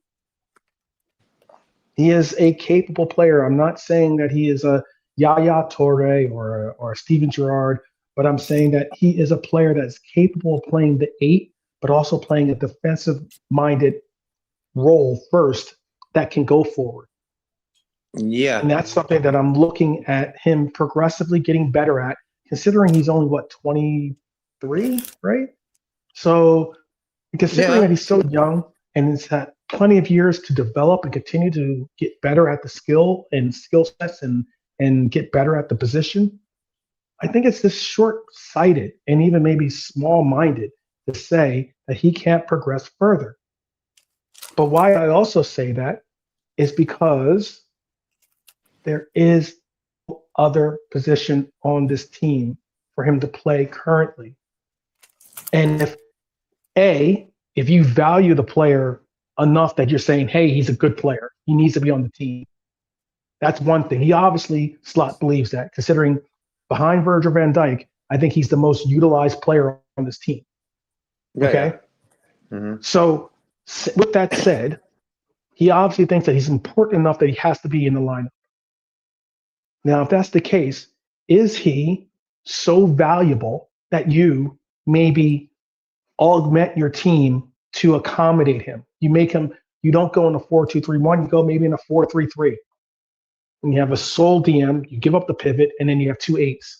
He is a capable player. I'm not saying that he is a Yaya Toure or a Steven Gerrard. But I'm saying that he is a player that's capable of playing the 8, but also playing a defensive-minded role first that can go forward. Yeah. And that's something that I'm looking at him progressively getting better at, considering he's only, 23, right? So considering that he's so young and he's had plenty of years to develop and continue to get better at the skill sets and get better at the position, I think it's this short-sighted and even maybe small-minded to say that he can't progress further. But why I also say that is because there is no other position on this team for him to play currently. And if if you value the player enough that you're saying, hey, he's a good player, he needs to be on the team. That's one thing. He obviously, Slot believes that, considering behind Virgil van Dijk, I think he's the most utilized player on this team. Okay? So with that said, he obviously thinks that he's important enough that he has to be in the lineup. Now, if that's the case, is he so valuable that you maybe augment your team to accommodate him? You make him, you don't go in a 4-2-3-1, you go maybe in a 4-3-3. And you have a sole DM, you give up the pivot, and then you have 2 8s.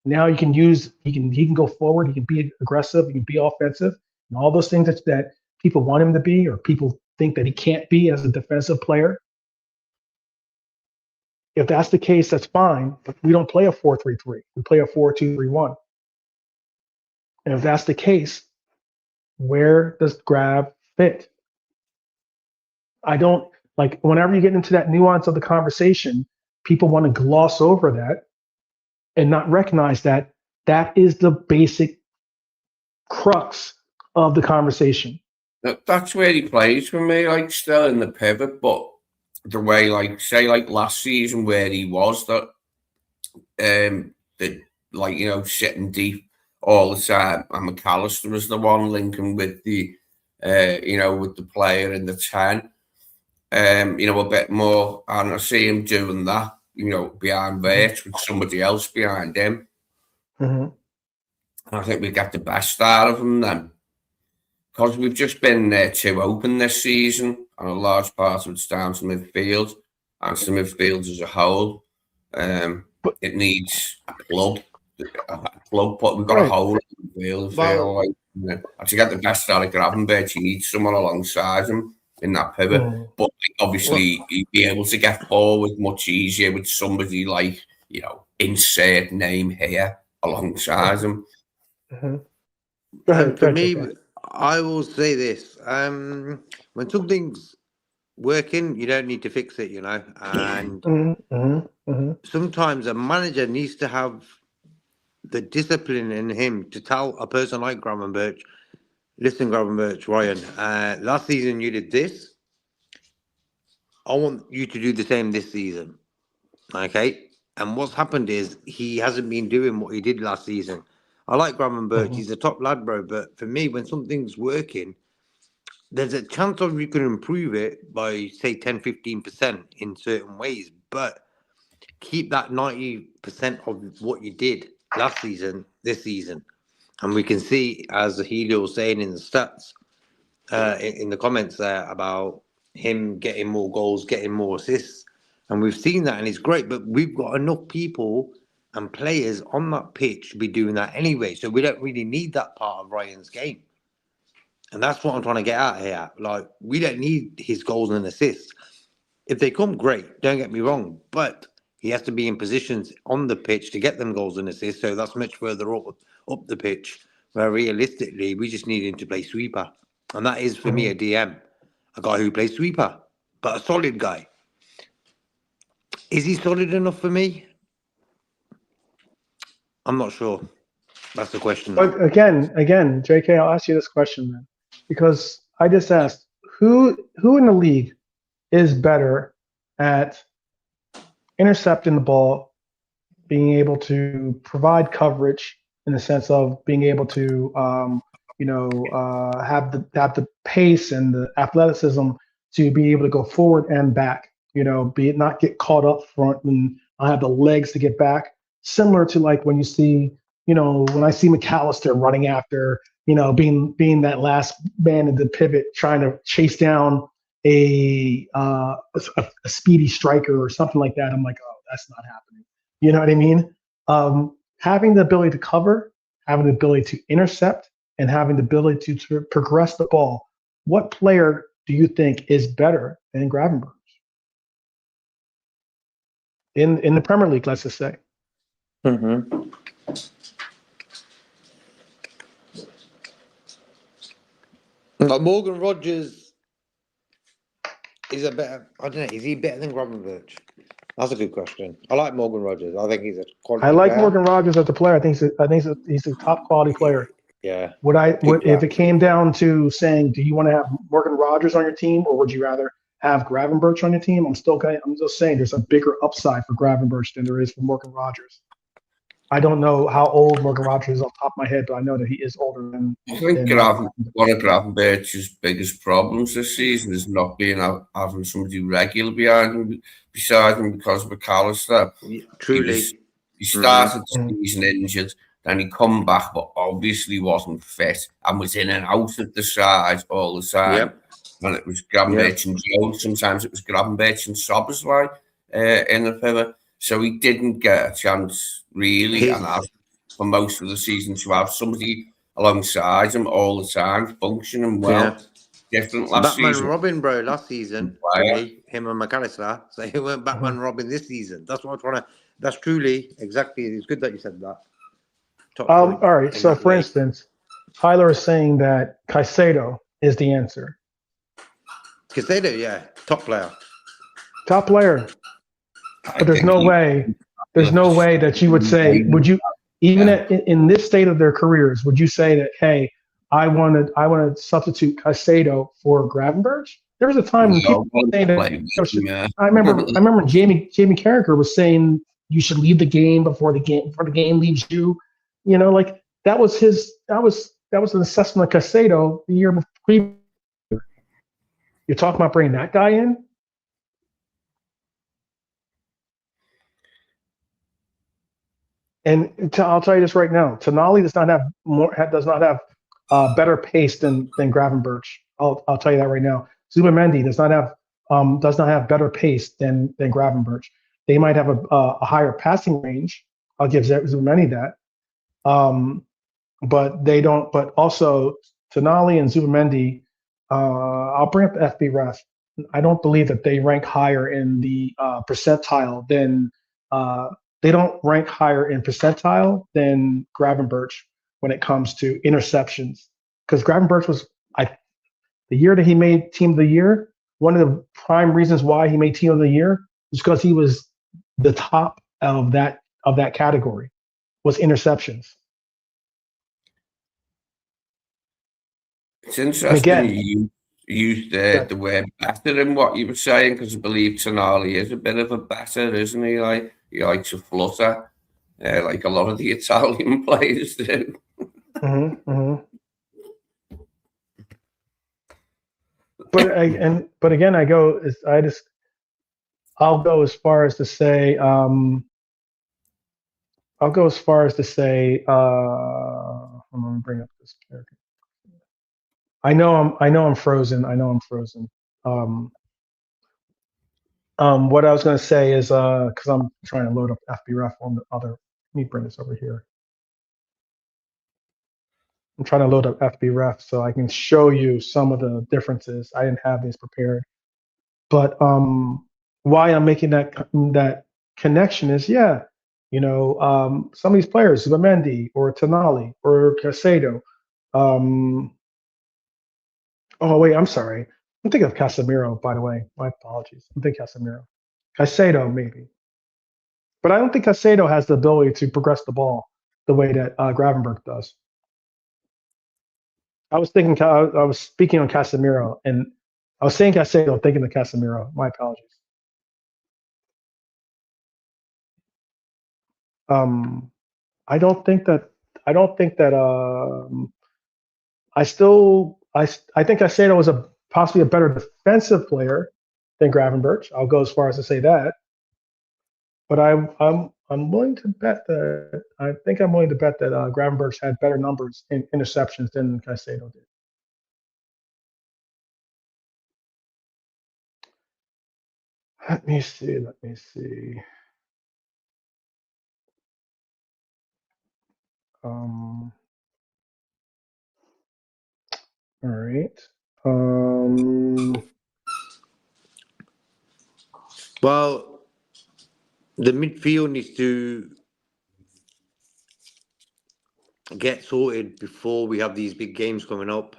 Now you can use, he can go forward, he can be aggressive, he can be offensive, and all those things that people want him to be, or people think that he can't be as a defensive player. If that's the case, that's fine, but we don't play a 4-3-3. We play a 4-2-3-1. And if that's the case, where does Grab fit? I don't, like, whenever you get into that nuance of the conversation, people want to gloss over that and not recognize that that is the basic crux of the conversation. That's where he plays for me, like, still in the pivot, but the way, like, say, like last season where he was that, like, you know, sitting deep all the time, and McAllister was the one linking with the, you know, with the player in the 10, you know, a bit more, and I see him doing that, you know, behind Vert with somebody else behind him. And I think we get the best out of him then. Because we've just been too open this season, and a large part of it's down to midfield, and to midfield as a whole. It needs a plug, but we've got a hole in the midfield. Feel like, you know, to get the best out of Gravenberch, you need someone alongside him in that pivot. But obviously, he'd be able to get forward much easier with somebody like, you know, insert name here alongside him. For me, I will say this: when something's working, you don't need to fix it, you know. And sometimes a manager needs to have the discipline in him to tell a person like Gravenberch, "Listen, Gravenberch, Ryan, last season you did this. I want you to do the same this season." Okay. And what's happened is he hasn't been doing what he did last season. I like Gravenberch. He's a top lad, bro. But for me, when something's working, there's a chance of you can improve it by, say, 10-15% in certain ways. But keep that 90% of what you did last season, this season. And we can see, as Helio was saying in the stats, in the comments there, about him getting more goals, getting more assists. And we've seen that, and it's great. But we've got enough people and players on that pitch to be doing that anyway. So we don't really need that part of Ryan's game. And that's what I'm trying to get at here. Like, we don't need his goals and assists. If they come, great. Don't get me wrong. But he has to be in positions on the pitch to get them goals and assists. So that's much further up the pitch, where realistically, we just need him to play sweeper. And that is, for me, a DM. A guy who plays sweeper, but a solid guy. Is he solid enough for me? I'm not sure. That's the question. But again, JK, I'll ask you this question then, because I just asked, who in the league is better at intercepting the ball, being able to provide coverage in the sense of being able to, have the pace and the athleticism to be able to go forward and back, be it not get caught up front and I have the legs to get back. Similar to like when you see, when I see McAllister running after, being that last man in the pivot, trying to chase down a speedy striker or something like that. I'm like, oh, that's not happening. You know what I mean? Having the ability to cover, having the ability to intercept, and having the ability to progress the ball. What player do you think is better than Gravenberch in the Premier League? Let's just say. Morgan Rogers is a better. I don't know. Is he better than Gravenberch? That's a good question. I like Morgan Rogers. I think he's a quality. I like player. Morgan Rogers as a player. I think he's a top quality player. Yeah. If it came down to saying, do you want to have Morgan Rogers on your team, or would you rather have Gravenberch on your team? I'm still saying there's a bigger upside for Gravenberch than there is for Morgan Rogers. I don't know how old Morgan Rogers is off the top of my head, but I know that he is older than. I think one of Gravenberch's biggest problems this season is not being having somebody regular beside him because of McAllister. Truly. He started the season injured, then he come back, but obviously wasn't fit and was in and out of the side all the time. Yep. And it was Gravenberch and Joe. Sometimes it was Gravenberch and Sobersley in the pivot. So he didn't get a chance, really, and for most of the season to have somebody alongside him all the time, functioning well. Yeah. Different last Batman season. and Robin, bro, last season. For me, him and McAllister. So he weren't Batman and Robin this season. That's what I'm trying to. That's truly exactly. It's good that you said that. All right. So, for instance, Tyler is saying that Caicedo is the answer. Caicedo, yeah, top player. Top player. But there's no way that you would say, would you, even in this state of their careers, would you say that, hey, I want to substitute Caicedo for Gravenberch? There was a time when people were saying that. I remember Jamie Carragher was saying you should leave the game before the game leaves you. You know, like that was an assessment of Caicedo the year before. You're talking about bringing that guy in? And I'll tell you this right now: Tonali does not have better pace than Gravenberch. I'll tell you that right now. Zubamendi does not have better pace than Gravenberch. They might have a higher passing range. I'll give Zubamendi that. But they don't. But also Tonali and Zubamendi. I'll bring up the FBref. I don't believe that they rank higher in the percentile than. They don't rank higher in percentile than Gravenberch when it comes to interceptions. Because Gravenberch was, the year that he made Team of the Year, one of the prime reasons why he made Team of the Year was because he was the top of that category, was interceptions. It's interesting you used the word better in what you were saying, because I believe Tonali is a bit of a batter, isn't he? Like, he likes to flutter, like a lot of the Italian players do. But again, I'll go as far as to say, hold on, let me bring up this character. I know I'm frozen. What I was going to say is, because I'm trying to load up FBref on the other. Let me bring this over here. I'm trying to load up FBref so I can show you some of the differences. I didn't have these prepared, but why I'm making that connection is, some of these players, Zubamendi or Tonali or Caicedo. Oh wait, I'm sorry. I'm thinking of Casemiro, by the way. My apologies. I'm thinking Casemiro. Caicedo, maybe. But I don't think Caicedo has the ability to progress the ball the way that Gravenberch does. I was speaking on Casemiro, and I was saying Caicedo, thinking of Casemiro. My apologies. I think Caicedo was possibly a better defensive player than Gravenberch. I'll go as far as to say that. But I'm willing to bet that Gravenberch had better numbers in interceptions than Caicedo did. Let me see. All right. Well, the midfield needs to get sorted before we have these big games coming up.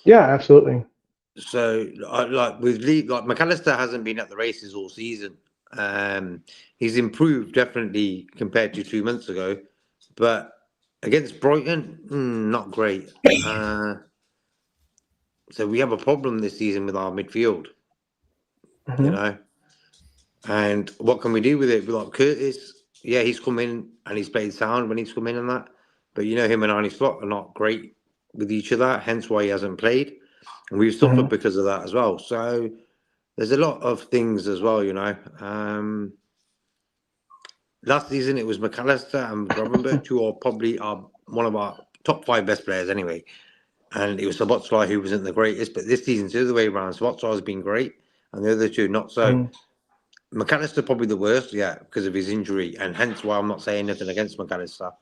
Yeah, absolutely. So, like with Lee, like McAllister hasn't been at the races all season. He's improved definitely compared to 2 months ago, but Against Brighton, not great. So we have a problem this season with our midfield, you know. And what can we do with it? We got Curtis. Yeah, he's come in and he's played sound when he's come in and that. But you know, him and Arnie Slot are not great with each other, hence why he hasn't played. And we've suffered because of that as well. So there's a lot of things as well, you know. Last season it was McAllister and Gravenberch, who are probably one of our top 5 best players anyway. And it was Szoboszlai who wasn't the greatest, but this season's the other way around. Szoboszlai has been great, and the other two not so. McAllister probably the worst, yeah, because of his injury, and hence why I'm not saying nothing against McAllister.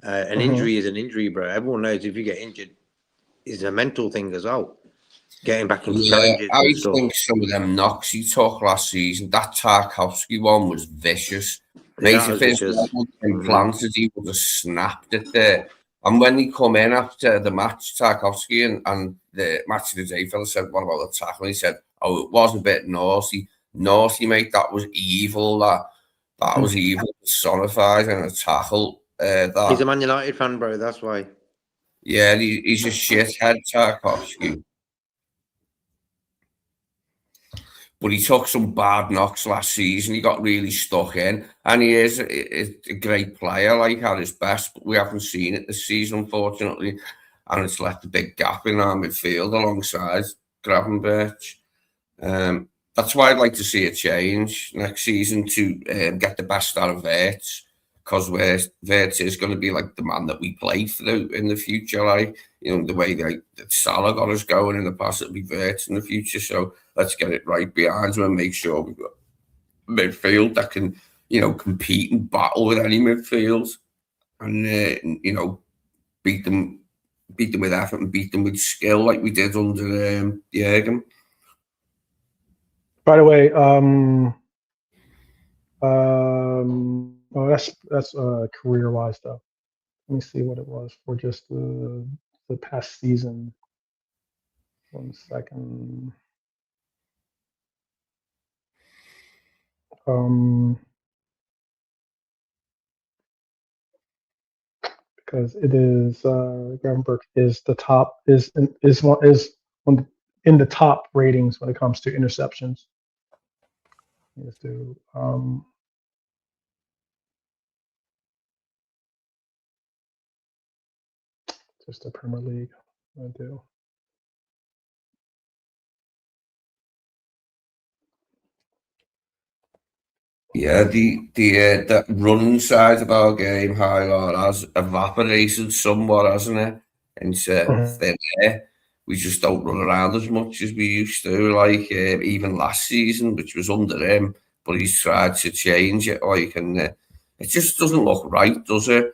An injury is an injury, bro. Everyone knows if you get injured, it's a mental thing as well. Getting back into challenges I and stuff. think some of them knocks he took last season, that Tarkowski one was vicious. Yeah, Mate, that if was his vicious. leg was implanted, he would have snapped it there. And when he come in after the match, Tarkowski and the match of the day fella said, what about the tackle? He said, oh, it was a bit naughty. Naughty, mate, that was evil. That was evil personified in a tackle. He's a Man United fan, bro, that's why. Yeah, he's a shithead, Tarkowski. But he took some bad knocks last season. He got really stuck in, and he is a great player, like at his best. But we haven't seen it this season, unfortunately, and it's left a big gap in our midfield alongside Gravenberch. That's why I'd like to see a change next season to get the best out of Wirtz, because Wirtz is going to be like the man that we play through in the future. Like, you know, the way that Salah got us going in the past, it'll be Wirtz in the future. So let's get it right behind him and make sure we've got midfield that can, you know, compete and battle with any midfield, and you know, beat them with effort and beat them with skill like we did under Jurgen. By the way, oh, that's career wise though. Let me see what it was for just the past season. 1 second. Because it is Gravenberch is the top is one in the top ratings when it comes to interceptions. Let's do just the Premier League. I do. Yeah, the running side of our game, Highland, has evaporated somewhat, hasn't it? Into thin air. We just don't run around as much as we used to, like even last season, which was under him. But he's tried to change it, like, and it just doesn't look right, does it?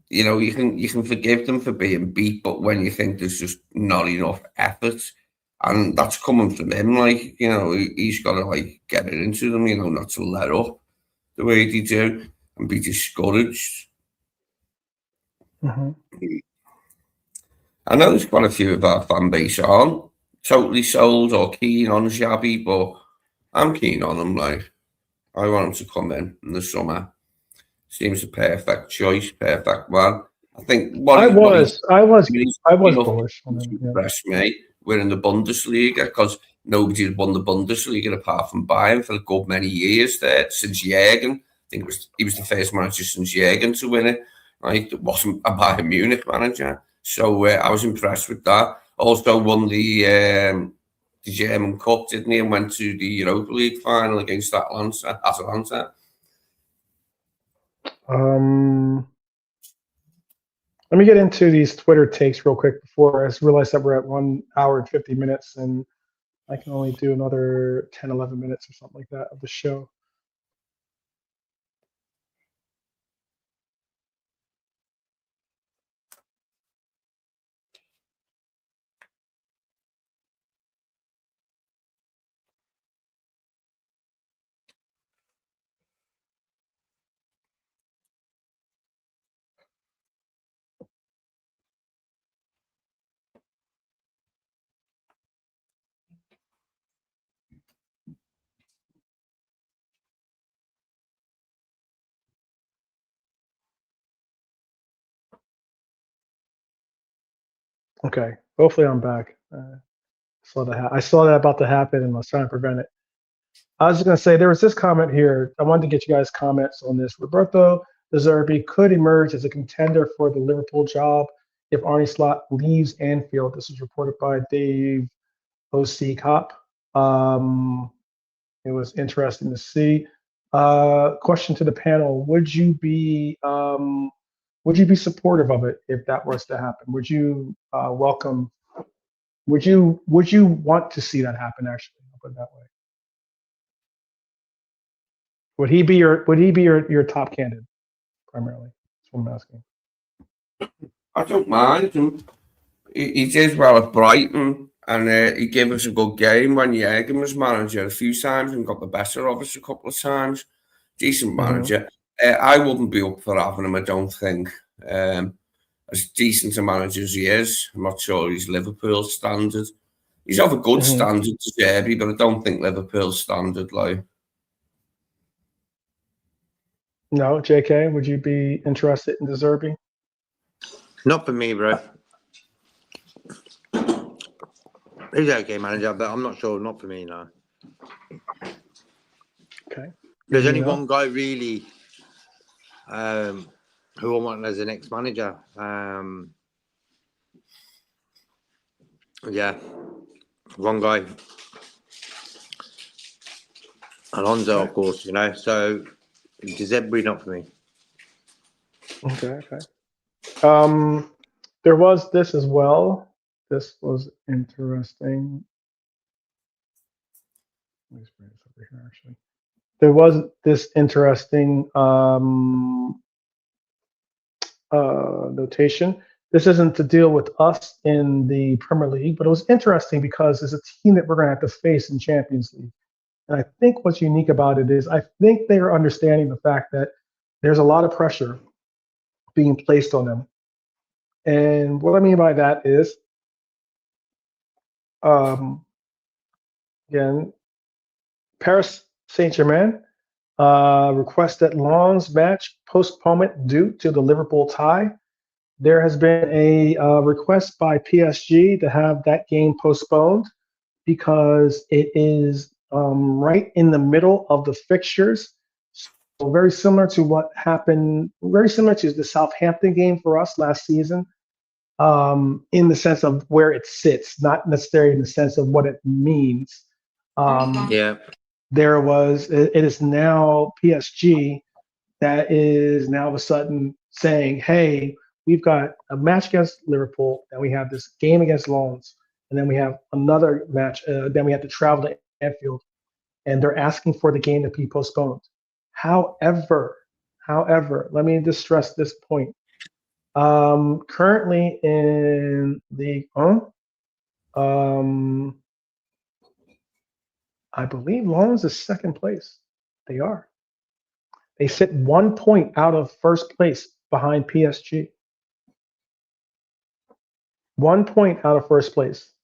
You know, you can forgive them for being beat, but when you think there's just not enough effort, and that's coming from him, like, you know, he's got to like get it into them, you know, not to let up the way they do and be discouraged. I know there's quite a few of our fan base aren't totally sold or keen on Xabi, but I'm keen on him. Like, I want him to come in the summer. Seems a perfect choice, perfect man. I think I was bullish on him. Impressed me. We're in the Bundesliga because nobody had won the Bundesliga apart from Bayern for a good many years there since Jurgen. I think he was the first manager since Jurgen to win it. Right, it wasn't a Bayern Munich manager, so I was impressed with that. Also won the German Cup, didn't he, and went to the Europa League final against Atalanta. Let me get into these Twitter takes real quick before I realize that we're at 1 hour and 50 minutes and I can only do another 10, 11 minutes or something like that of the show. Okay. Hopefully I'm back. I saw that about to happen and I was trying to prevent it. I was just going to say there was this comment here. I wanted to get you guys' comments on this. Roberto De Zerbi could emerge as a contender for the Liverpool job if Arne Slot leaves Anfield. This is reported by Dave O.C. Cop. It was interesting to see. Question to the panel: would you be supportive of it if that was to happen? Would you welcome? Would you want to see that happen? Actually, I'll put it that way. Would he be your top candidate primarily? That's what I'm asking. I don't mind him. He did well at Brighton, and he gave us a good game when Jürgen was manager a few times and got the better of us a couple of times. Decent manager. I wouldn't be up for having him, I don't think. As decent a manager as he is, I'm not sure he's Liverpool's standard. He's of a good standard to Derby, but I don't think Liverpool's standard, like. No, JK, would you be interested in De Zerbi? Not for me, bro. He's okay manager, but I'm not sure. Not for me, no. Okay. There's only one guy really who I want as the next manager. Yeah, one guy. Alonso, of course, you know. So, Zebri, not for me. Okay. There was this as well. This was interesting. Let me just bring this over here, actually. There was this interesting notation. This isn't to deal with us in the Premier League, but it was interesting because it's a team that we're going to have to face in Champions League. And I think what's unique about it is I think they are understanding the fact that there's a lot of pressure being placed on them. And what I mean by that is, again, Paris Saint-Germain requested Lens match postponement due to the Liverpool tie. There has been a request by PSG to have that game postponed because it is right in the middle of the fixtures. So very similar to what happened, very similar to the Southampton game for us last season, in the sense of where it sits, not necessarily in the sense of what it means. Yeah. It is now PSG that is now all of a sudden saying, hey, we've got a match against Liverpool, and we have this game against Lens, and then we have another match, then we have to travel to Anfield, and they're asking for the game to be postponed. However, let me just stress this point. Currently in the I believe Lens is second place. They are. They sit 1 point out of first place behind PSG. 1 point out of first place.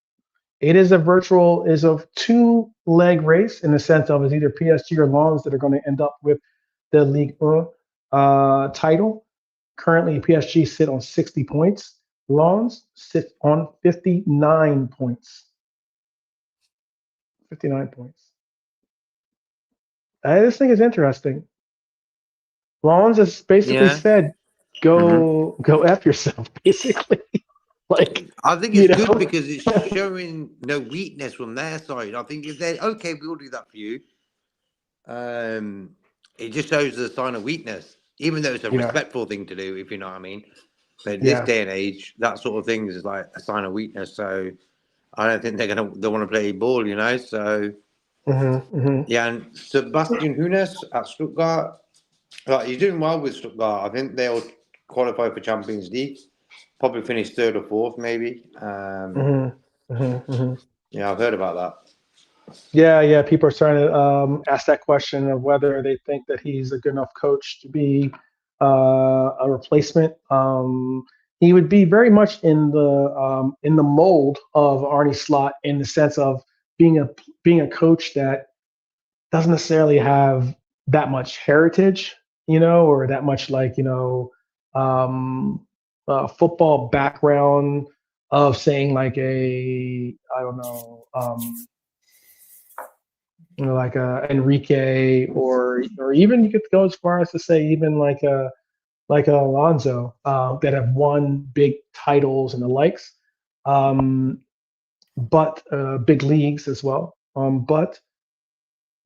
It is a 2-leg race in the sense of it's either PSG or Lens that are going to end up with the Ligue 1 title. Currently, PSG sit on 60 points. Lens sit on 59 points. 59 points. This thing is interesting. Lens has basically said, go F yourself, basically. Like, I think it's good because it's showing no weakness from their side. I think if they're okay, we'll do that for you. It just shows a sign of weakness, even though it's a respectful thing to do, if you know what I mean. But this day and age, that sort of thing is like a sign of weakness. So I don't think they want to play ball, you know. So yeah, and Sebastian Hunes at Stuttgart, like he's doing well with Stuttgart. I think they'll qualify for Champions League. Probably finish third or fourth, maybe. Yeah, I've heard about that. Yeah. People are starting to ask that question of whether they think that he's a good enough coach to be a replacement. He would be very much in the mold of Arne Slot in the sense of being a coach that doesn't necessarily have that much heritage, or that much football background. of saying like I don't know, like a Enrique, or even you could go as far as to say even like a Alonso, that have won big titles and the likes, um, but big leagues as well. But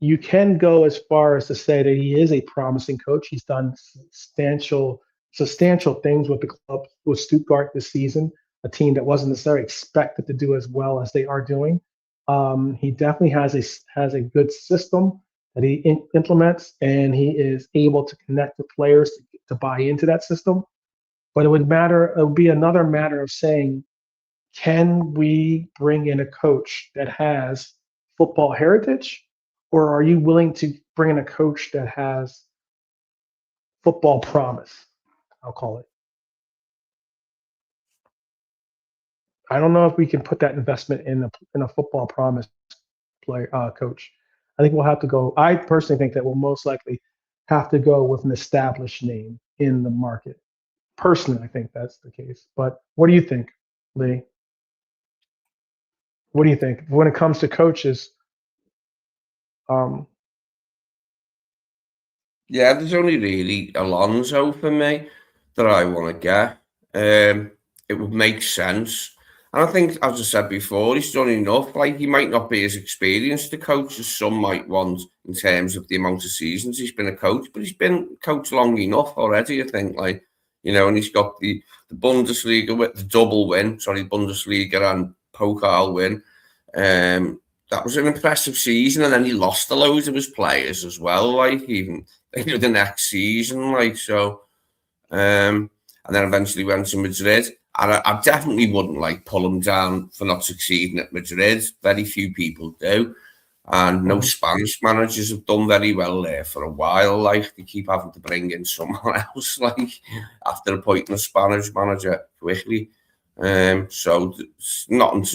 you can go as far as to say that he is a promising coach. He's done substantial things with the club, with Stuttgart this season, a team that wasn't necessarily expected to do as well as they are doing. He definitely has a good system that he implements, and he is able to connect with players to buy into that system. But it would be another matter of saying, can we bring in a coach that has football heritage, or are you willing to bring in a coach that has football promise? I'll call it. I don't know if we can put that investment in a football promise coach. I think we'll have to go. I personally think that we'll most likely have to go with an established name in the market. Personally, I think that's the case. But what do you think, Lee? What do you think when it comes to coaches? Um, Yeah, there's only really Alonso for me that I want to get. It would make sense. And I think, as I said before, he's done enough. Like, he might not be as experienced a coach as some might want in terms of the amount of seasons he's been a coach, but he's been coach long enough already, I think. Like, and he's got the Bundesliga with the double win, Bundesliga and Pokal win. That was an impressive season, and then he lost a load of his players as well, like, even the next season, like, so. And then eventually went to Madrid. And I definitely wouldn't like pull him down for not succeeding at Madrid. Very few people do. And no Spanish managers have done very well there for a while. Like, they keep having to bring in someone else, like, after appointing a Spanish manager quickly. So it's nothing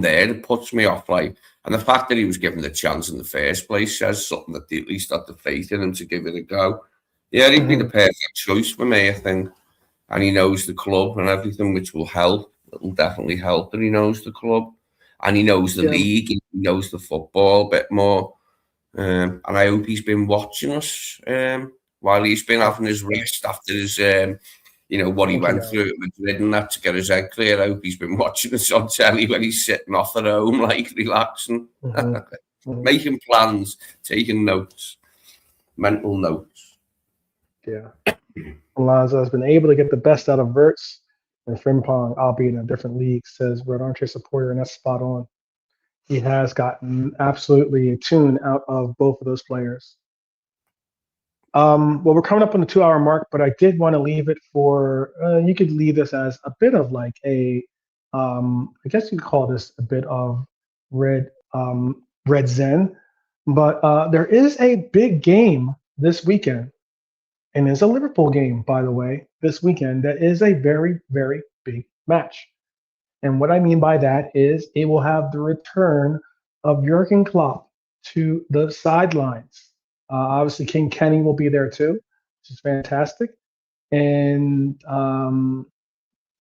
there that puts me off. Like, and the fact that he was given the chance in the first place says something, that they at least had the faith in him to give it a go. Yeah, he'd be the perfect choice for me, I think. And he knows the club and everything, which will help. It will definitely help that he knows the club. And he knows the league. He knows the football a bit more. And I hope he's been watching us while he's been having his rest after his, what he went through at Madrid and that to get his head clear. I hope he's been watching us on telly when he's sitting off at home, like, relaxing, making plans, taking notes, mental notes. Yeah. Alonso has been able to get the best out of Wirtz and Frimpong, albeit in a different league, says Red Armchair supporter, and that's spot on. He has gotten absolutely a tune out of both of those players. Well, we're coming up on the 2-hour mark, but I did want to leave it for, you could leave this as a bit of like I guess you could call this a bit of red zen, but there is a big game this weekend. And it's a Liverpool game, by the way, this weekend. That is a very, very big match. And what I mean by that is it will have the return of Jurgen Klopp to the sidelines. Obviously, King Kenny will be there too, which is fantastic. And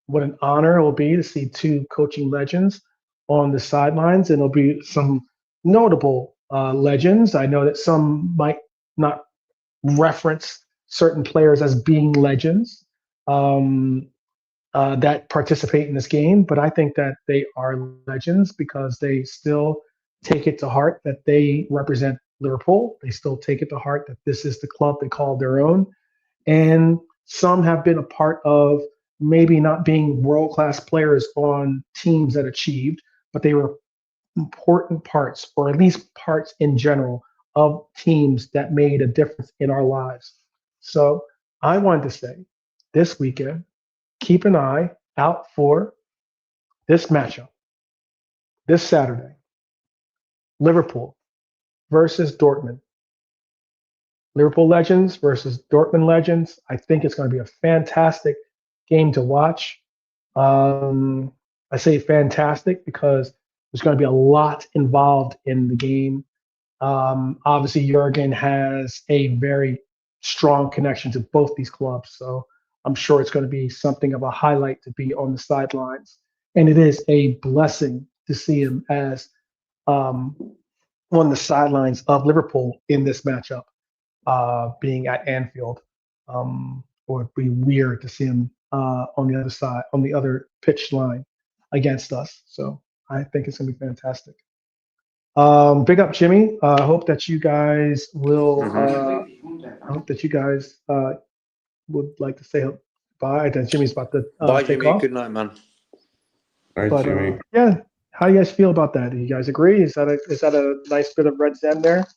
what an honor it will be to see two coaching legends on the sidelines. And it'll be some notable legends. I know that some might not reference certain players as being legends that participate in this game, but I think that they are legends because they still take it to heart that they represent Liverpool. They still take it to heart that this is the club they call their own. And some have been a part of maybe not being world-class players on teams that achieved, but they were important parts, or at least parts in general, of teams that made a difference in our lives. So I wanted to say this weekend, keep an eye out for this matchup this Saturday. Liverpool versus Dortmund. Liverpool legends versus Dortmund legends. I think it's going to be a fantastic game to watch. I say fantastic because there's going to be a lot involved in the game. Obviously, Jurgen has a very strong connection to both these clubs. So I'm sure it's going to be something of a highlight to be on the sidelines. And it is a blessing to see him as um, on the sidelines of Liverpool in this matchup, being at Anfield. Or it'd be weird to see him on the other side, on the other pitch line against us. So I think it's going to be fantastic. Big up, Jimmy. I hope that you guys will. I hope that you guys would like to say bye. That Jimmy's about to Bye, take Jimmy. off. Good night, man. Right, But Jimmy. yeah, how do you guys feel about that? Do you guys agree? Is that a nice bit of red Zen there?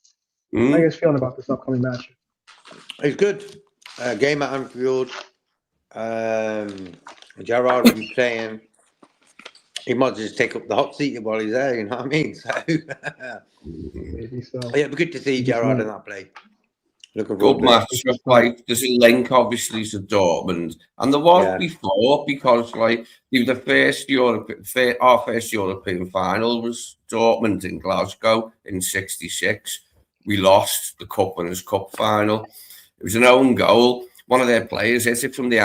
How are you guys feeling about this upcoming match? It's good. Game at Anfield. Gerrard will be playing. He might just take up the hot seat while he's there, you know what I mean? So, Maybe so. yeah, it'd be good to see Gerrard in that play. Looking Good forward to match. Like, there's a link, obviously, to Dortmund. And there was Yeah. before, because, like, they were our first European final was Dortmund in Glasgow in 66. We lost the Cup Winners' Cup final. It was an own goal. One of their players hit it from the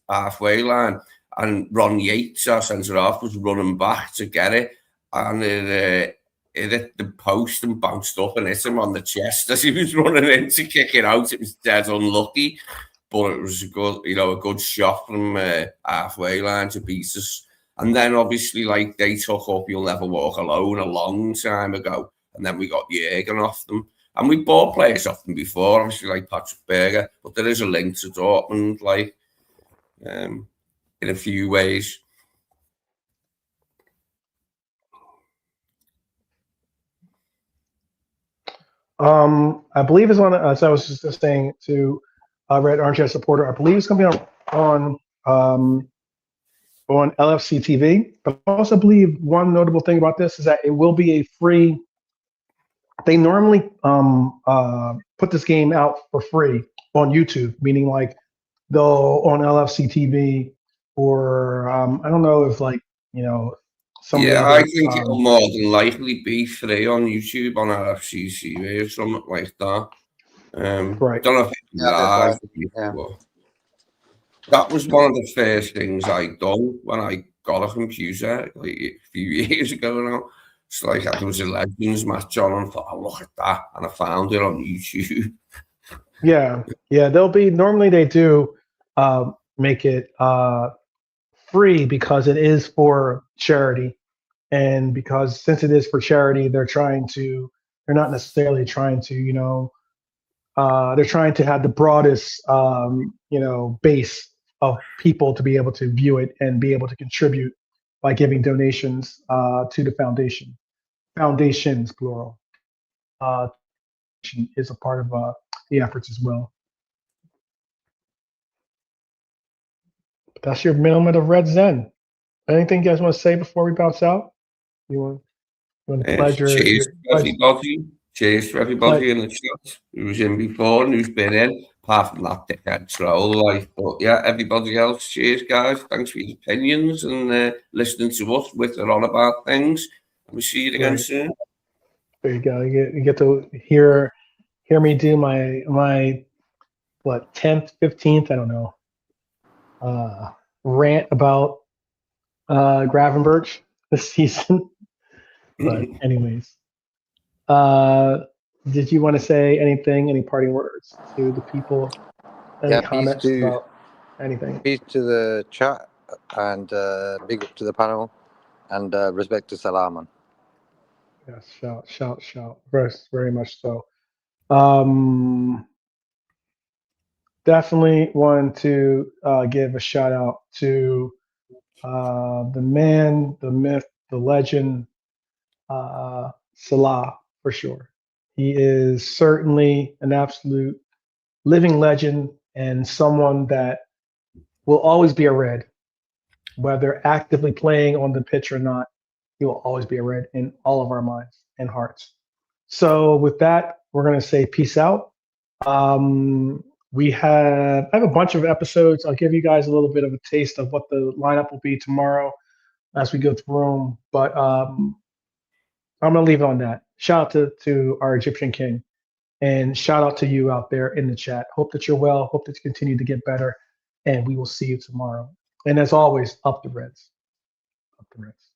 halfway line, and Ron Yates, our centre-half, was running back to get it, and it hit the post and bounced up and hit him on the chest as he was running in to kick it out. It was dead unlucky, but it was a good shot from halfway line to beat us. And then obviously, like, they took up "You'll Never Walk Alone" a long time ago, and then we got Jürgen off them. And we bought players off them before, obviously, like Patrick Berger, but there is a link to Dortmund, like, in a few ways. I believe it's on. As I was just saying to Red Armchair Supporter, I believe it's going to be on LFC TV. But I also believe one notable thing about this is that it will be a free. They normally put this game out for free on YouTube, meaning like they'll on LFC TV or I don't know if like some of the other, I think it'll more than likely be free on YouTube on RFC TV or something like that. Right. Don't know if it's live. Yeah. That was one of the first things I'd done when I got a computer, like a few years ago now. It's like there was a Legends match on, and I thought, oh, look at that, and I found it on YouTube. Yeah, they'll be normally they do make it free because it is for charity, and because since it is for charity, they're not necessarily trying to they're trying to have the broadest base of people to be able to view it and be able to contribute by giving donations to the foundations plural is a part of the efforts as well. But that's your minimum of Red Zen. Anything you guys want to say before we bounce out? You want to pledge Cheers to everybody. Cheers to everybody in the chat who was in before and who's been in. Apart from that dickhead troll, like, but yeah, everybody else, cheers, guys. Thanks for your opinions and listening to us with or on about things. And we'll see you again soon. There you go. You get to hear me do my 10th, 15th, I don't know, rant about Gravenberch this season. But anyways, did you want to say anything, any parting words to the people? Any comments about anything? Peace to the chat and big up to the panel and respect to Salaman. Yes, shout. Very much so. Definitely want to give a shout out to the man, the myth, the legend, Salah, for sure. He is certainly an absolute living legend and someone that will always be a Red, whether actively playing on the pitch or not. He will always be a Red in all of our minds and hearts. So with that, we're going to say peace out. I have a bunch of episodes. I'll give you guys a little bit of a taste of what the lineup will be tomorrow as we go through them. But I'm going to leave it on that. Shout out to our Egyptian king, and shout out to you out there in the chat. Hope that you're well. Hope that you continue to get better. and we will see you tomorrow. And as always, up the Reds. Up the Reds.